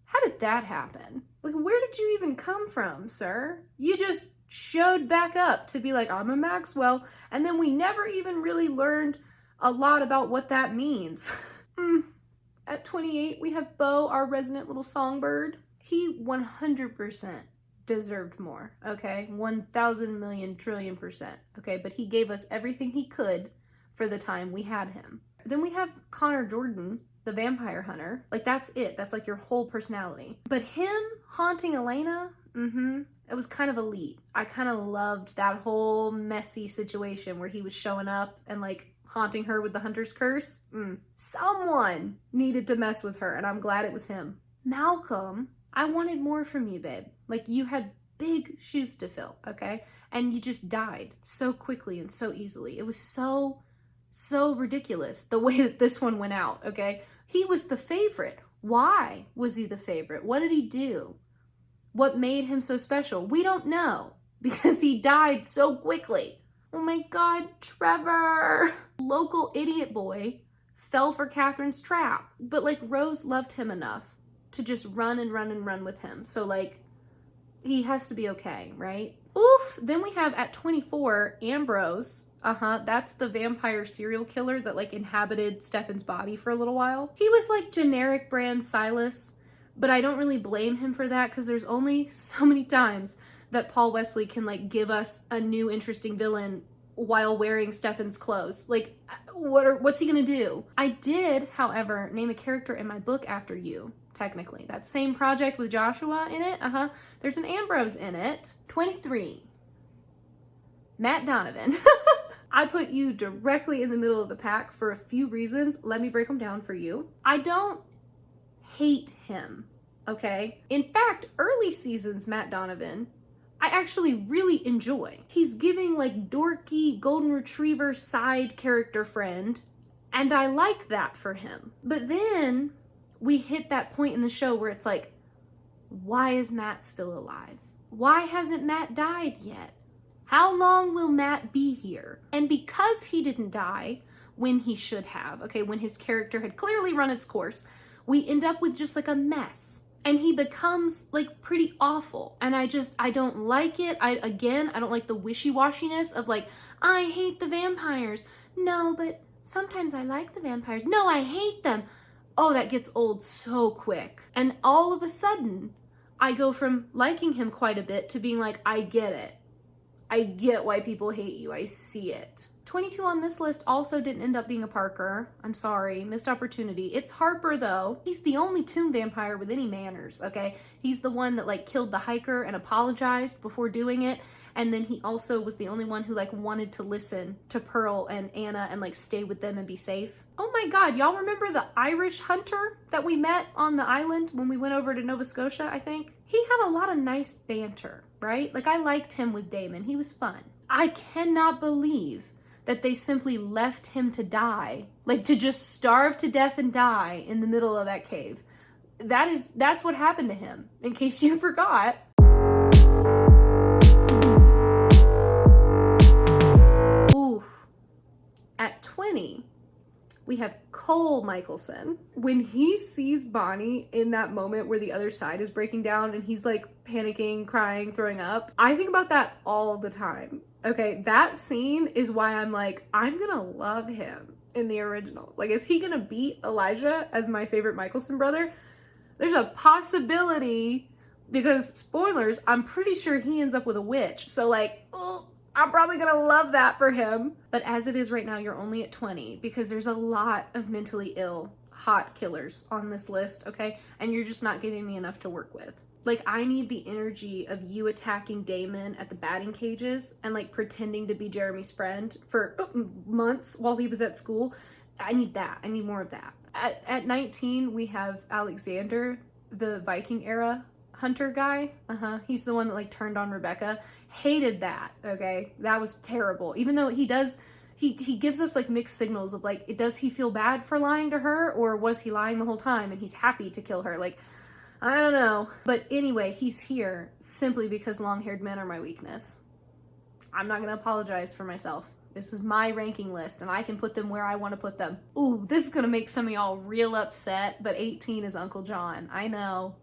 How did that happen? Like, where did you even come from, sir? You just showed back up to be like, I'm a Maxwell, and then we never even really learned a lot about what that means. At 28, we have Bo, our resident little songbird. He 100% deserved more, okay? 1,000 million trillion percent, okay? But he gave us everything he could for the time we had him. Then we have Connor Jordan, the vampire hunter. Like, that's it. That's like your whole personality. But him haunting Elena, it was kind of elite. I kind of loved that whole messy situation where he was showing up and like haunting her with the hunter's curse. Someone needed to mess with her, and I'm glad it was him. Malcolm, I wanted more from you, babe. Like, you had big shoes to fill, okay? And you just died so quickly and so easily. It was so ridiculous the way that this one went out, okay? He was the favorite. Why was he the favorite? What did he do? What made him so special? We don't know, because he died so quickly. Oh my God, Trevor! Local idiot boy fell for Catherine's trap. But like, Rose loved him enough to just run and run and run with him. So like, he has to be okay, right? Oof! Then we have at 24, Ambrose. That's the vampire serial killer that like inhabited Stefan's body for a little while. He was like generic brand Silas, but I don't really blame him for that because there's only so many times that Paul Wesley can like give us a new interesting villain while wearing Stefan's clothes. Like, what's he gonna do? I did, however, name a character in my book after you technically. That same project with Joshua in it, there's an Ambrose in it. 23, Matt Donovan. I put you directly in the middle of the pack for a few reasons. Let me break them down for you. I don't hate him, okay? In fact, early seasons Matt Donovan, I actually really enjoy. He's giving like dorky golden retriever side character friend, and I like that for him. But then we hit that point in the show where it's like, why is Matt still alive? Why hasn't Matt died yet? How long will Matt be here? And because he didn't die when he should have, okay, when his character had clearly run its course, we end up with just like a mess. And he becomes like pretty awful. And I don't like it. I don't like the wishy-washiness of like, I hate the vampires. No, but sometimes I like the vampires. No, I hate them. Oh, that gets old so quick. And all of a sudden, I go from liking him quite a bit to being like, I get it. I get why people hate you. I see it. 22 on this list also didn't end up being a Parker. I'm sorry, missed opportunity. It's Harper though. He's the only tomb vampire with any manners, okay? He's the one that like killed the hiker and apologized before doing it. And then he also was the only one who like wanted to listen to Pearl and Anna and like stay with them and be safe. Oh my God, y'all remember the Irish hunter that we met on the island when we went over to Nova Scotia, I think? He had a lot of nice banter, right? Like I liked him with Damon, he was fun. I cannot believe that they simply left him to die, like to just starve to death and die in the middle of that cave. That's what happened to him, in case you forgot. Oof. At 20, we have Cole Michelson. When he sees Bonnie in that moment where the other side is breaking down and he's like panicking, crying, throwing up, I think about that all the time. Okay, that scene is why I'm like, I'm gonna love him in the originals. Like, is he gonna beat Elijah as my favorite Michelson brother? There's a possibility, because spoilers, I'm pretty sure he ends up with a witch. So like, oh, I'm probably gonna love that for him. But as it is right now, you're only at 20 because there's a lot of mentally ill hot killers on this list, okay? And you're just not giving me enough to work with. Like, I need the energy of you attacking Damon at the batting cages and like pretending to be Jeremy's friend for months while he was at school. I need that. I need more of that. At 19, we have Alexander, the Viking era hunter guy. He's the one that like turned on Rebecca. Hated that, okay? That was terrible. Even though he gives us like mixed signals of like, does he feel bad for lying to her, or was he lying the whole time and he's happy to kill her? Like, I don't know. But anyway, he's here simply because long-haired men are my weakness. I'm not gonna apologize for myself. This is my ranking list and I can put them where I want to put them. Ooh, this is gonna make some of y'all real upset, but 18 is Uncle John. I know,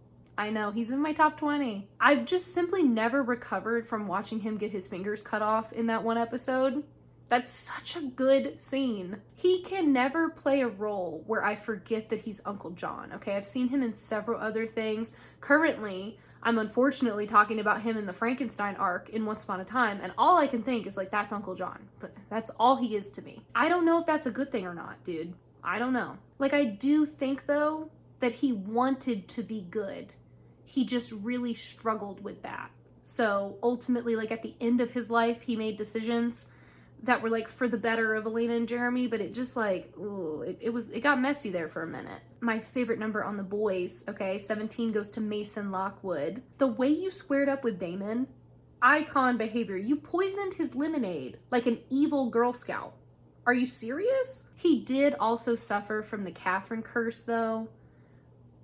he's in my top 20. I've just simply never recovered from watching him get his fingers cut off in that one episode. That's such a good scene. He can never play a role where I forget that he's Uncle John, okay? I've seen him in several other things. Currently, I'm unfortunately talking about him in the Frankenstein arc in Once Upon a Time, and all I can think is like, that's Uncle John. But that's all he is to me. I don't know if that's a good thing or not, dude. I don't know. Like, I do think, though, that he wanted to be good. He just really struggled with that. So ultimately, like at the end of his life, he made decisions that were like for the better of Elena and Jeremy, but it just like, ooh, it got messy there for a minute. My favorite number on the boys, okay, 17 goes to Mason Lockwood. The way you squared up with Damon, icon behavior. You poisoned his lemonade like an evil Girl Scout. Are you serious? He did also suffer from the Catherine curse though,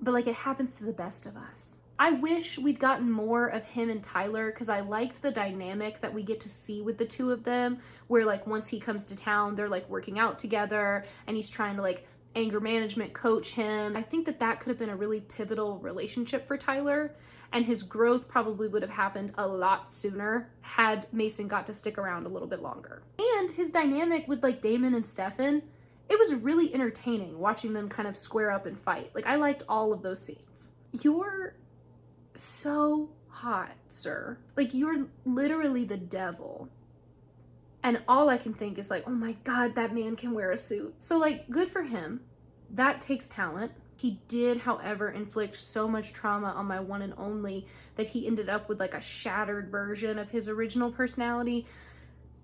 but like it happens to the best of us. I wish we'd gotten more of him and Tyler because I liked the dynamic that we get to see with the two of them, where like once he comes to town, they're like working out together and he's trying to like anger management coach him. I think that that could have been a really pivotal relationship for Tyler, and his growth probably would have happened a lot sooner had Mason got to stick around a little bit longer. And his dynamic with like Damon and Stefan, it was really entertaining watching them kind of square up and fight. Like I liked all of those scenes. You're so hot, sir. Like you're literally the devil. And all I can think is like, oh my God, that man can wear a suit. So like, good for him. That takes talent. He did, however, inflict so much trauma on my one and only that he ended up with like a shattered version of his original personality.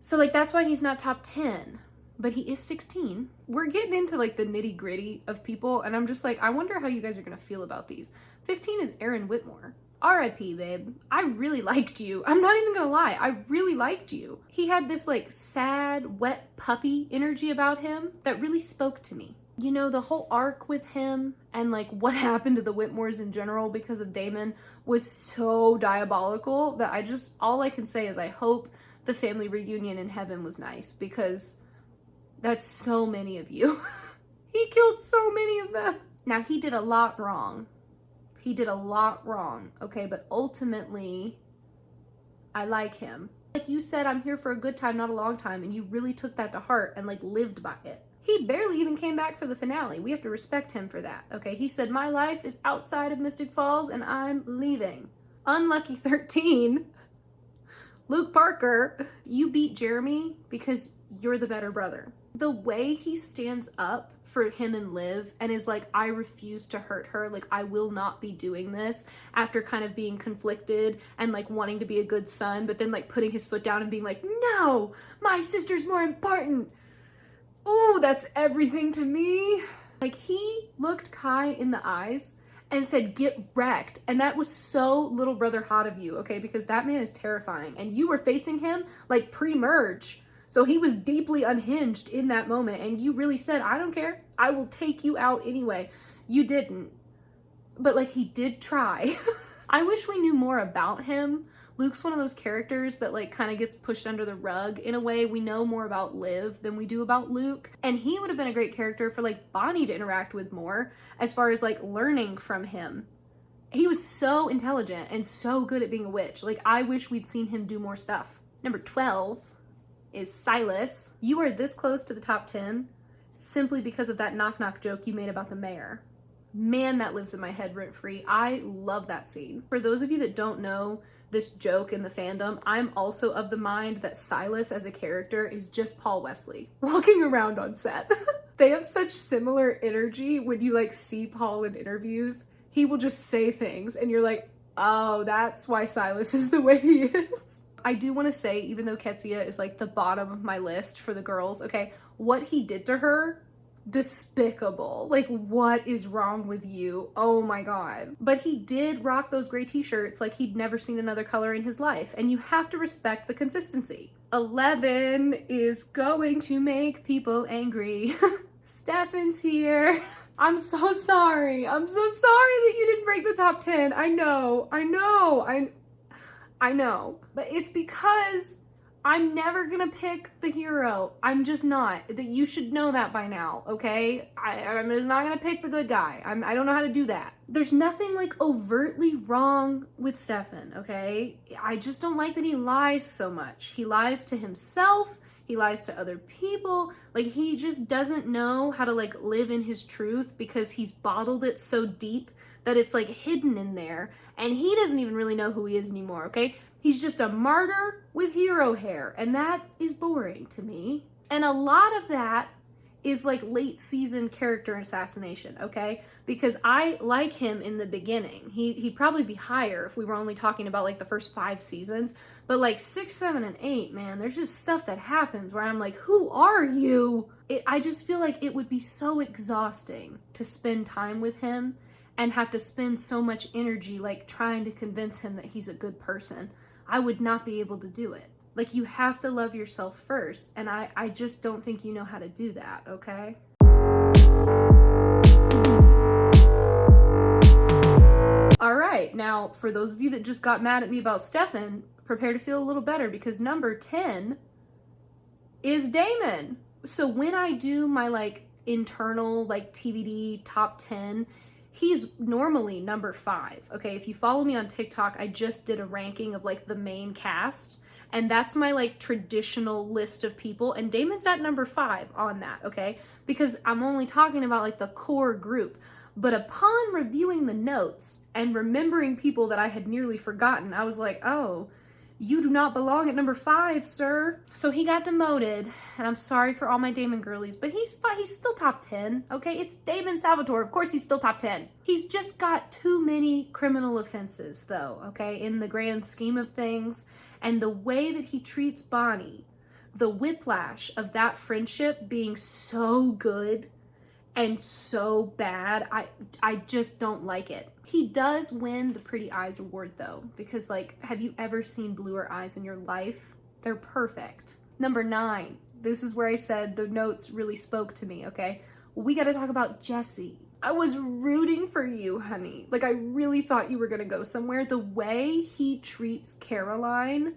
So like that's why he's not top 10, but he is 16. We're getting into like the nitty gritty of people, and I'm just like, I wonder how you guys are gonna feel about these. 15 is Aaron Whitmore. R.I.P. babe. I really liked you. I'm not even gonna lie, I really liked you. He had this like sad, wet puppy energy about him that really spoke to me. You know, the whole arc with him and like what happened to the Whitmores in general because of Damon was so diabolical that all I can say is I hope the family reunion in heaven was nice, because that's so many of you. He killed so many of them. Now, he did a lot wrong. He did a lot wrong, okay? But ultimately, I like him. Like you said, I'm here for a good time, not a long time, and you really took that to heart and like lived by it. He barely even came back for the finale. We have to respect him for that, okay? He said, my life is outside of Mystic Falls and I'm leaving. Unlucky 13. Luke Parker, you beat Jeremy because you're the better brother. The way he stands up for him and Liv and is like, I refuse to hurt her, like I will not be doing this, after kind of being conflicted and like wanting to be a good son, but then like putting his foot down and being like, no, my sister's more important. Ooh, that's everything to me. Like, he looked Kai in the eyes and said, get wrecked. And that was so little brother hot of you, okay? Because that man is terrifying. And you were facing him like pre-merge. So he was deeply unhinged in that moment. And you really said, I don't care. I will take you out anyway. You didn't. But like, he did try. I wish we knew more about him. Luke's one of those characters that like kind of gets pushed under the rug in a way. We know more about Liv than we do about Luke. And he would have been a great character for like Bonnie to interact with more, as far as like learning from him. He was so intelligent and so good at being a witch. Like, I wish we'd seen him do more stuff. Number 12 is Silas. You are this close to the top 10 simply because of that knock knock joke you made about the mayor. Man, that lives in my head rent free. I love that scene. For those of you that don't know this joke in the fandom, I'm also of the mind that Silas as a character is just Paul Wesley walking around on set. They have such similar energy. When you like see Paul in interviews, he will just say things and you're like, oh, that's why Silas is the way he is. I do want to say, even though Ketsia is like the bottom of my list for the girls, okay, what he did to her, despicable. Like, what is wrong with you? Oh my god. But he did rock those gray t-shirts like he'd never seen another color in his life, and you have to respect the consistency. 11 is going to make people angry. Stefan's here. I'm so sorry. I'm so sorry that you didn't break the top 10. I know. But it's because I'm never gonna pick the hero. I'm just not. That you should know that by now, okay? I'm just not gonna pick the good guy. I don't know how to do that. There's nothing like overtly wrong with Stefan, okay? I just don't like that he lies so much. He lies to himself. He lies to other people. Like, he just doesn't know how to like live in his truth because he's bottled it so deep that it's like hidden in there, and he doesn't even really know who he is anymore, okay? He's just a martyr with hero hair, and that is boring to me. And a lot of that is like late season character assassination, okay? Because I like him in the beginning. He'd probably be higher if we were only talking about like the first 5 seasons, but like 6, 7, and 8, man, there's just stuff that happens where I'm like, who are you? I just feel like it would be so exhausting to spend time with him and have to spend so much energy like trying to convince him that he's a good person. I would not be able to do it. Like, you have to love yourself first, and I just don't think you know how to do that, okay? All right, now for those of you that just got mad at me about Stefan, prepare to feel a little better, because number 10 is Damon. So when I do my like internal like TVD top 10, he's normally number 5, okay? If you follow me on TikTok, I just did a ranking of like the main cast, and that's my like traditional list of people, and Damon's at number 5 on that, okay? Because I'm only talking about like the core group. But upon reviewing the notes and remembering people that I had nearly forgotten, I was like, oh, You do not belong at number 5, sir. So he got demoted, and I'm sorry for all my Damon girlies, but he's still top 10, okay? It's Damon Salvatore. Of course he's still top 10. He's just got too many criminal offenses, though, okay, in the grand scheme of things. And the way that he treats Bonnie, the whiplash of that friendship being so good and so bad, I just don't like it. He does win the Pretty Eyes award though, because like, have you ever seen bluer eyes in your life? They're perfect. Number 9, this is where I said the notes really spoke to me, okay? We gotta talk about Jesse. I was rooting for you, honey. Like, I really thought you were gonna go somewhere. The way he treats Caroline,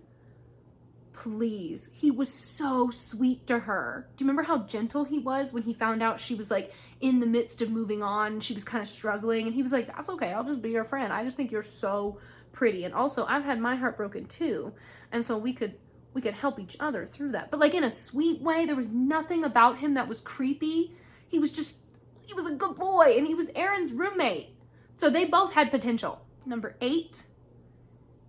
please. He was so sweet to her. Do you remember how gentle he was when he found out she was like in the midst of moving on? She was kind of struggling, and he was like, that's okay, I'll just be your friend. I just think you're so pretty. And also, I've had my heart broken too. And so we could help each other through that. But like in a sweet way. There was nothing about him that was creepy. He was a good boy, and he was Aaron's roommate. So they both had potential. Number 8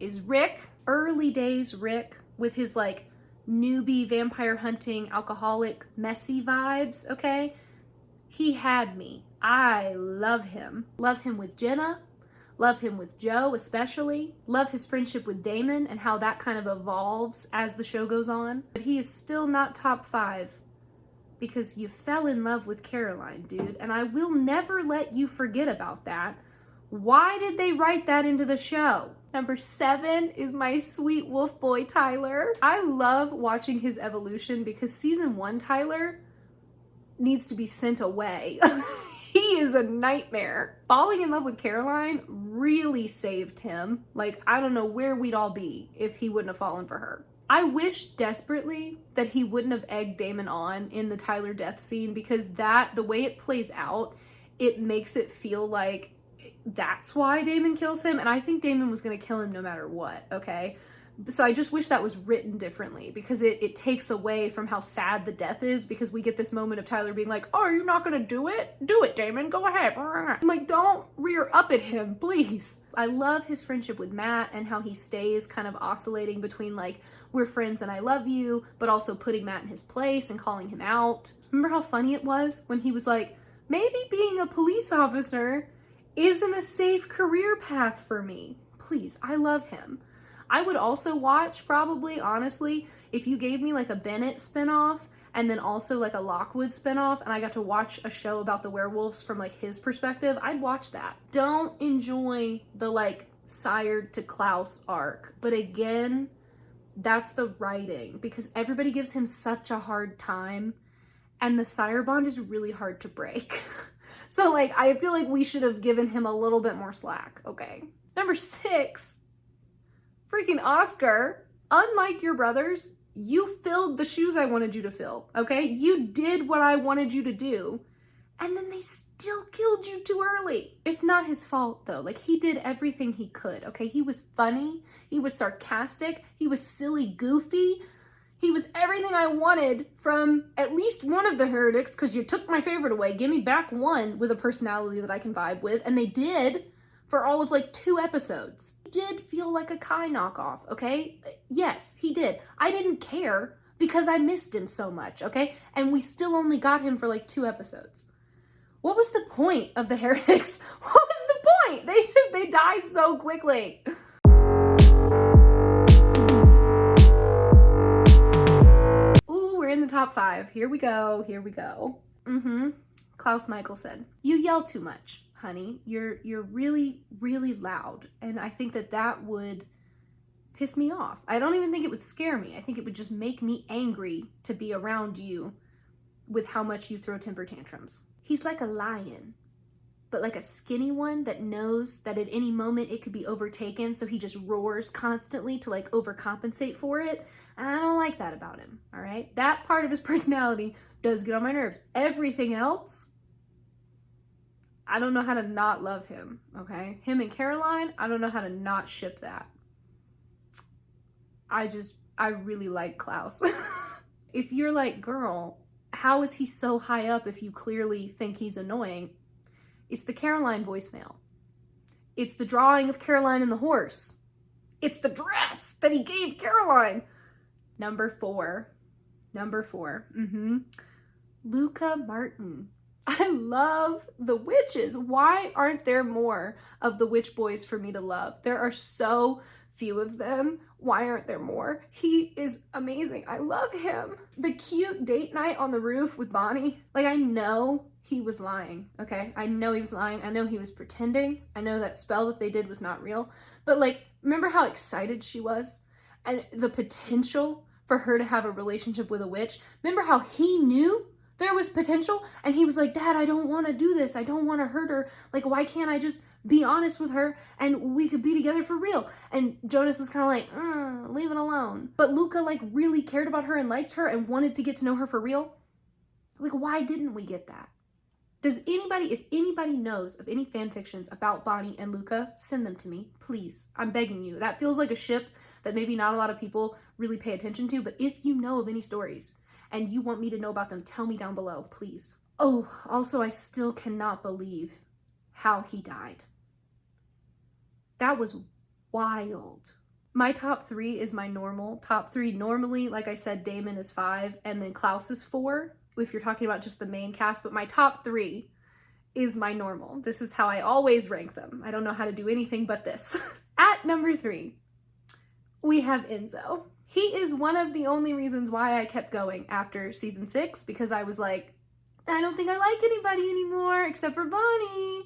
is Rick. Early days Rick, with his like newbie vampire hunting alcoholic messy vibes, okay? He had me. I love him. Love him with Jenna. Love him with Joe especially. Love his friendship with Damon and how that kind of evolves as the show goes on. But he is still not top 5 because you fell in love with Caroline, dude. And I will never let you forget about that. Why did they write that into the show? Number 7 is my sweet wolf boy, Tyler. I love watching his evolution because season 1 Tyler needs to be sent away. He is a nightmare. Falling in love with Caroline really saved him. Like, I don't know where we'd all be if he wouldn't have fallen for her. I wish desperately that he wouldn't have egged Damon on in the Tyler death scene, because the way it plays out, it makes it feel like that's why Damon kills him, and I think Damon was gonna kill him no matter what, okay? So I just wish that was written differently, because it takes away from how sad the death is, because we get this moment of Tyler being like, oh, are you not gonna do it? Do it, Damon, go ahead. I'm like, don't rear up at him, please. I love his friendship with Matt and how he stays kind of oscillating between like, we're friends and I love you, but also putting Matt in his place and calling him out. Remember how funny it was when he was like, maybe being a police officer isn't a safe career path for me. Please, I love him. I would also watch, probably, honestly, if you gave me like a Bennett spinoff and then also like a Lockwood spinoff and I got to watch a show about the werewolves from like his perspective, I'd watch that. Don't enjoy the like sired to Klaus arc, but again, that's the writing, because everybody gives him such a hard time and the sire bond is really hard to break. So like, I feel like we should have given him a little bit more slack, okay? Number 6, freaking Oscar. Unlike your brothers, you filled the shoes I wanted you to fill, okay? You did what I wanted you to do, and then they still killed you too early. It's not his fault though. Like, he did everything he could, okay? He was funny, he was sarcastic, he was silly, goofy. He was everything I wanted from at least one of the heretics, because you took my favorite away. Give me back one with a personality that I can vibe with. And they did for all of like 2 episodes. He did feel like a Kai knockoff, okay? Yes, he did. I didn't care because I missed him so much, okay? And we still only got him for like 2 episodes. What was the point of the heretics? What was the point? They die so quickly. In the top 5. Here we go. Klaus Michael said, you yell too much, honey. You're really, really loud. And I think that would piss me off. I don't even think it would scare me. I think it would just make me angry to be around you with how much you throw temper tantrums. He's like a lion, but like a skinny one that knows that at any moment it could be overtaken, so he just roars constantly to like overcompensate for it. And I don't like that about him, all right? That part of his personality does get on my nerves. Everything else, I don't know how to not love him, okay? Him and Caroline, I don't know how to not ship that. I really like Klaus. If you're like, girl, how is he so high up if you clearly think he's annoying? It's the Caroline voicemail. It's the drawing of Caroline and the horse. It's the dress that he gave Caroline. Number four. Luca Martin. I love the witches. Why aren't there more of the witch boys for me to love? There are so few of them. Why aren't there more? He is amazing. I love him. The cute date night on the roof with Bonnie. Like, I know he was lying, okay? I know he was lying. I know he was pretending. I know that spell that they did was not real. But like, remember how excited she was? And the potential for her to have a relationship with a witch? Remember how he knew there was potential? And he was like, Dad, I don't want to do this. I don't want to hurt her. Like, why can't I just be honest with her and we could be together for real? And Jonas was kind of like, leave it alone. But Luca like really cared about her and liked her and wanted to get to know her for real. Like, why didn't we get that? Does anybody, if anybody knows of any fan fictions about Bonnie and Luca, send them to me, please. I'm begging you. That feels like a ship that maybe not a lot of people really pay attention to, but if you know of any stories and you want me to know about them, tell me down below, please. Oh, also, I still cannot believe how he died. That was wild. My top three is my normal. Top three, normally, like I said, Damon is 5, and then Klaus is 4, if you're talking about just the main cast, but my top 3 is my normal. This is how I always rank them. I don't know how to do anything but this. At number 3, we have Enzo. He is one of the only reasons why I kept going after season 6, because I was like, I don't think I like anybody anymore except for Bonnie.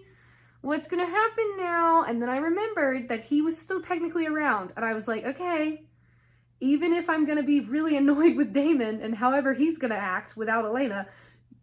What's gonna happen now? And then I remembered that he was still technically around, and I was like, okay, even if I'm gonna be really annoyed with Damon and however he's gonna act without Elena,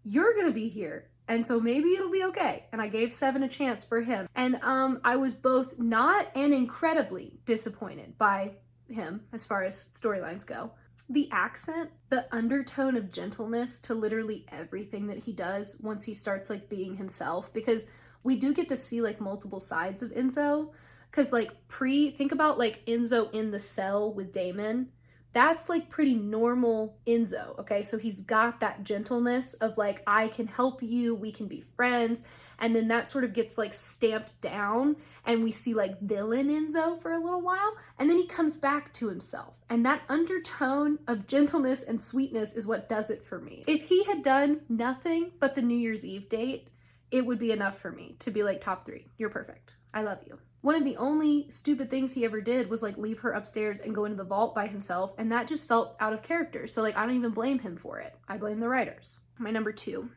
you're gonna be here. And so maybe it'll be okay. And I gave 7 a chance for him. And I was both not and incredibly disappointed by him as far as storylines go. The accent, the undertone of gentleness to literally everything that he does once he starts like being himself, because we do get to see like multiple sides of Enzo. Because like think about like Enzo in the cell with Damon. That's like pretty normal Enzo, okay? So he's got that gentleness of like, I can help you, we can be friends. And then that sort of gets like stamped down and we see like villain Enzo for a little while. And then he comes back to himself. And that undertone of gentleness and sweetness is what does it for me. If he had done nothing but the New Year's Eve date, it would be enough for me to be like top 3. You're perfect. I love you. One of the only stupid things he ever did was like leave her upstairs and go into the vault by himself, and that just felt out of character. So like, I don't even blame him for it. I blame the writers. My number 2,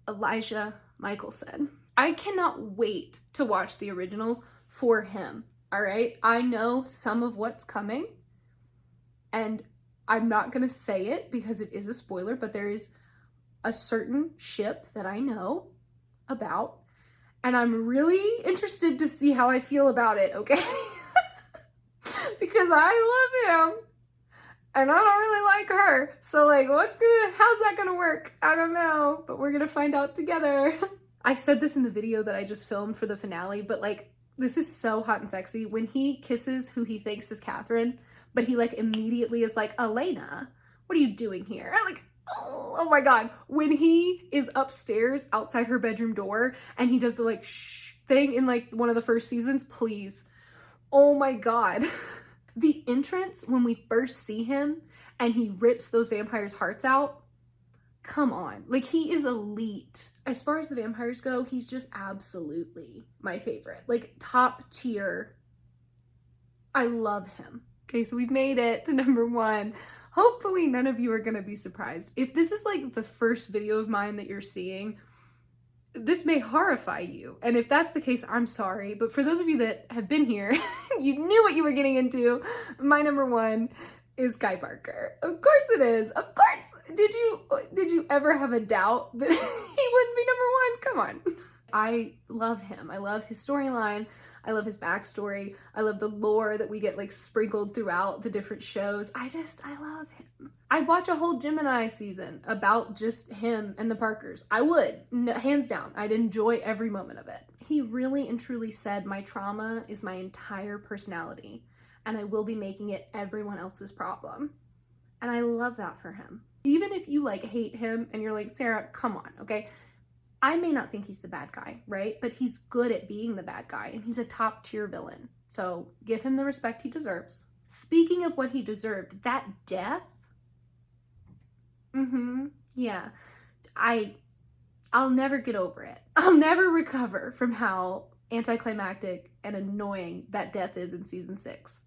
Elijah Michelson. I cannot wait to watch the originals for him, all right? I know some of what's coming, and I'm not gonna say it because it is a spoiler, but there is a certain ship that I know about, and I'm really interested to see how I feel about it, okay? Because I love him, and I don't really like her. So like, how's that gonna work? I don't know, but we're gonna find out together. I said this in the video that I just filmed for the finale, but like, this is so hot and sexy. When he kisses who he thinks is Catherine, but he like immediately is like, Elena, what are you doing here? I'm like, oh my God. When he is upstairs outside her bedroom door and he does the like shh thing in like one of the first seasons, please. Oh my God. The entrance when we first see him and he rips those vampires' hearts out, come on. Like, he is elite. As far as the vampires go, he's just absolutely my favorite. Like, top tier. I love him. Okay, so we've made it to number 1. Hopefully none of you are gonna be surprised. If this is like the first video of mine that you're seeing, this may horrify you. And if that's the case, I'm sorry. But for those of you that have been here, you knew what you were getting into. My number 1 is Guy Barker. Of course it is. Of course. Did you ever have a doubt that he wouldn't be number 1? Come on. I love him. I love his storyline. I love his backstory. I love the lore that we get like sprinkled throughout the different shows. I love him. I'd watch a whole Gemini season about just him and the Parkers. I would, hands down. I'd enjoy every moment of it. He really and truly said, my trauma is my entire personality, and I will be making it everyone else's problem. And I love that for him. Even if you like hate him and you're like, Sarah, come on, okay? I may not think he's the bad guy, right? But he's good at being the bad guy, and he's a top tier villain. So give him the respect he deserves. Speaking of what he deserved, that death, yeah, I'll never get over it. I'll never recover from how anticlimactic and annoying that death is in season 6.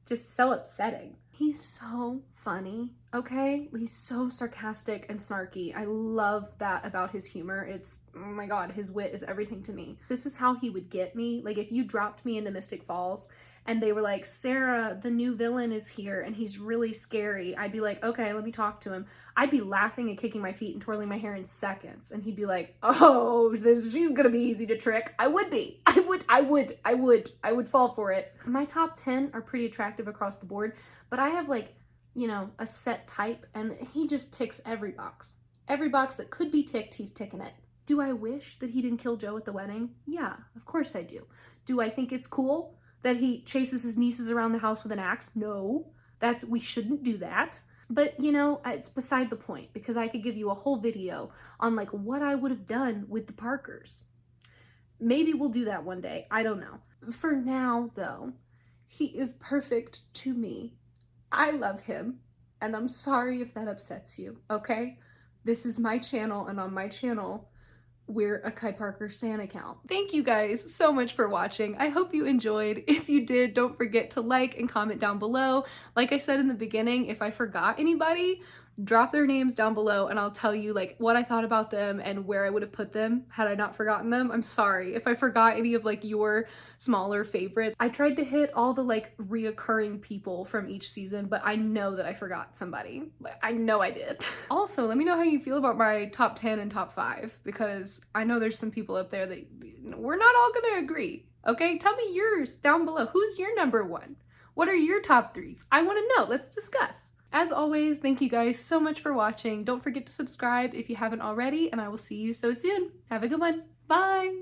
Just so upsetting. He's so funny, okay? He's so sarcastic and snarky. I love that about his humor. It's, oh my god, his wit is everything to me. This is how he would get me. Like, if you dropped me into Mystic Falls and they were like, Sarah, the new villain is here and he's really scary, I'd be like, okay, let me talk to him. I'd be laughing and kicking my feet and twirling my hair in seconds. And he'd be like, oh, she's gonna be easy to trick. I would be. I would fall for it. My top 10 are pretty attractive across the board, but I have like, you know, a set type, and he just ticks every box. Every box that could be ticked, he's ticking it. Do I wish that he didn't kill Joe at the wedding? Yeah, of course I do. Do I think it's cool that he chases his nieces around the house with an axe? No, we shouldn't do that. But, you know, it's beside the point, because I could give you a whole video on like what I would have done with the Parkers. Maybe we'll do that one day. I don't know. For now, though, he is perfect to me. I love him, and I'm sorry if that upsets you, okay? This is my channel, and on my channel, we're a Kai Parker stan account. Thank you guys so much for watching. I hope you enjoyed. If you did, don't forget to like and comment down below. Like I said in the beginning, if I forgot anybody, drop their names down below and I'll tell you like what I thought about them and where I would have put them had I not forgotten them. I'm sorry if I forgot any of like your smaller favorites. I tried to hit all the like reoccurring people from each season, but I know that I forgot somebody. I know I did. Also, let me know how you feel about my top 10 and top 5, because I know there's some people up there that we're not all gonna agree. Okay, tell me yours down below. Who's your number 1? What are your top 3s? I want to know. Let's discuss. As always, thank you guys so much for watching. Don't forget to subscribe if you haven't already, and I will see you so soon. Have a good one. Bye!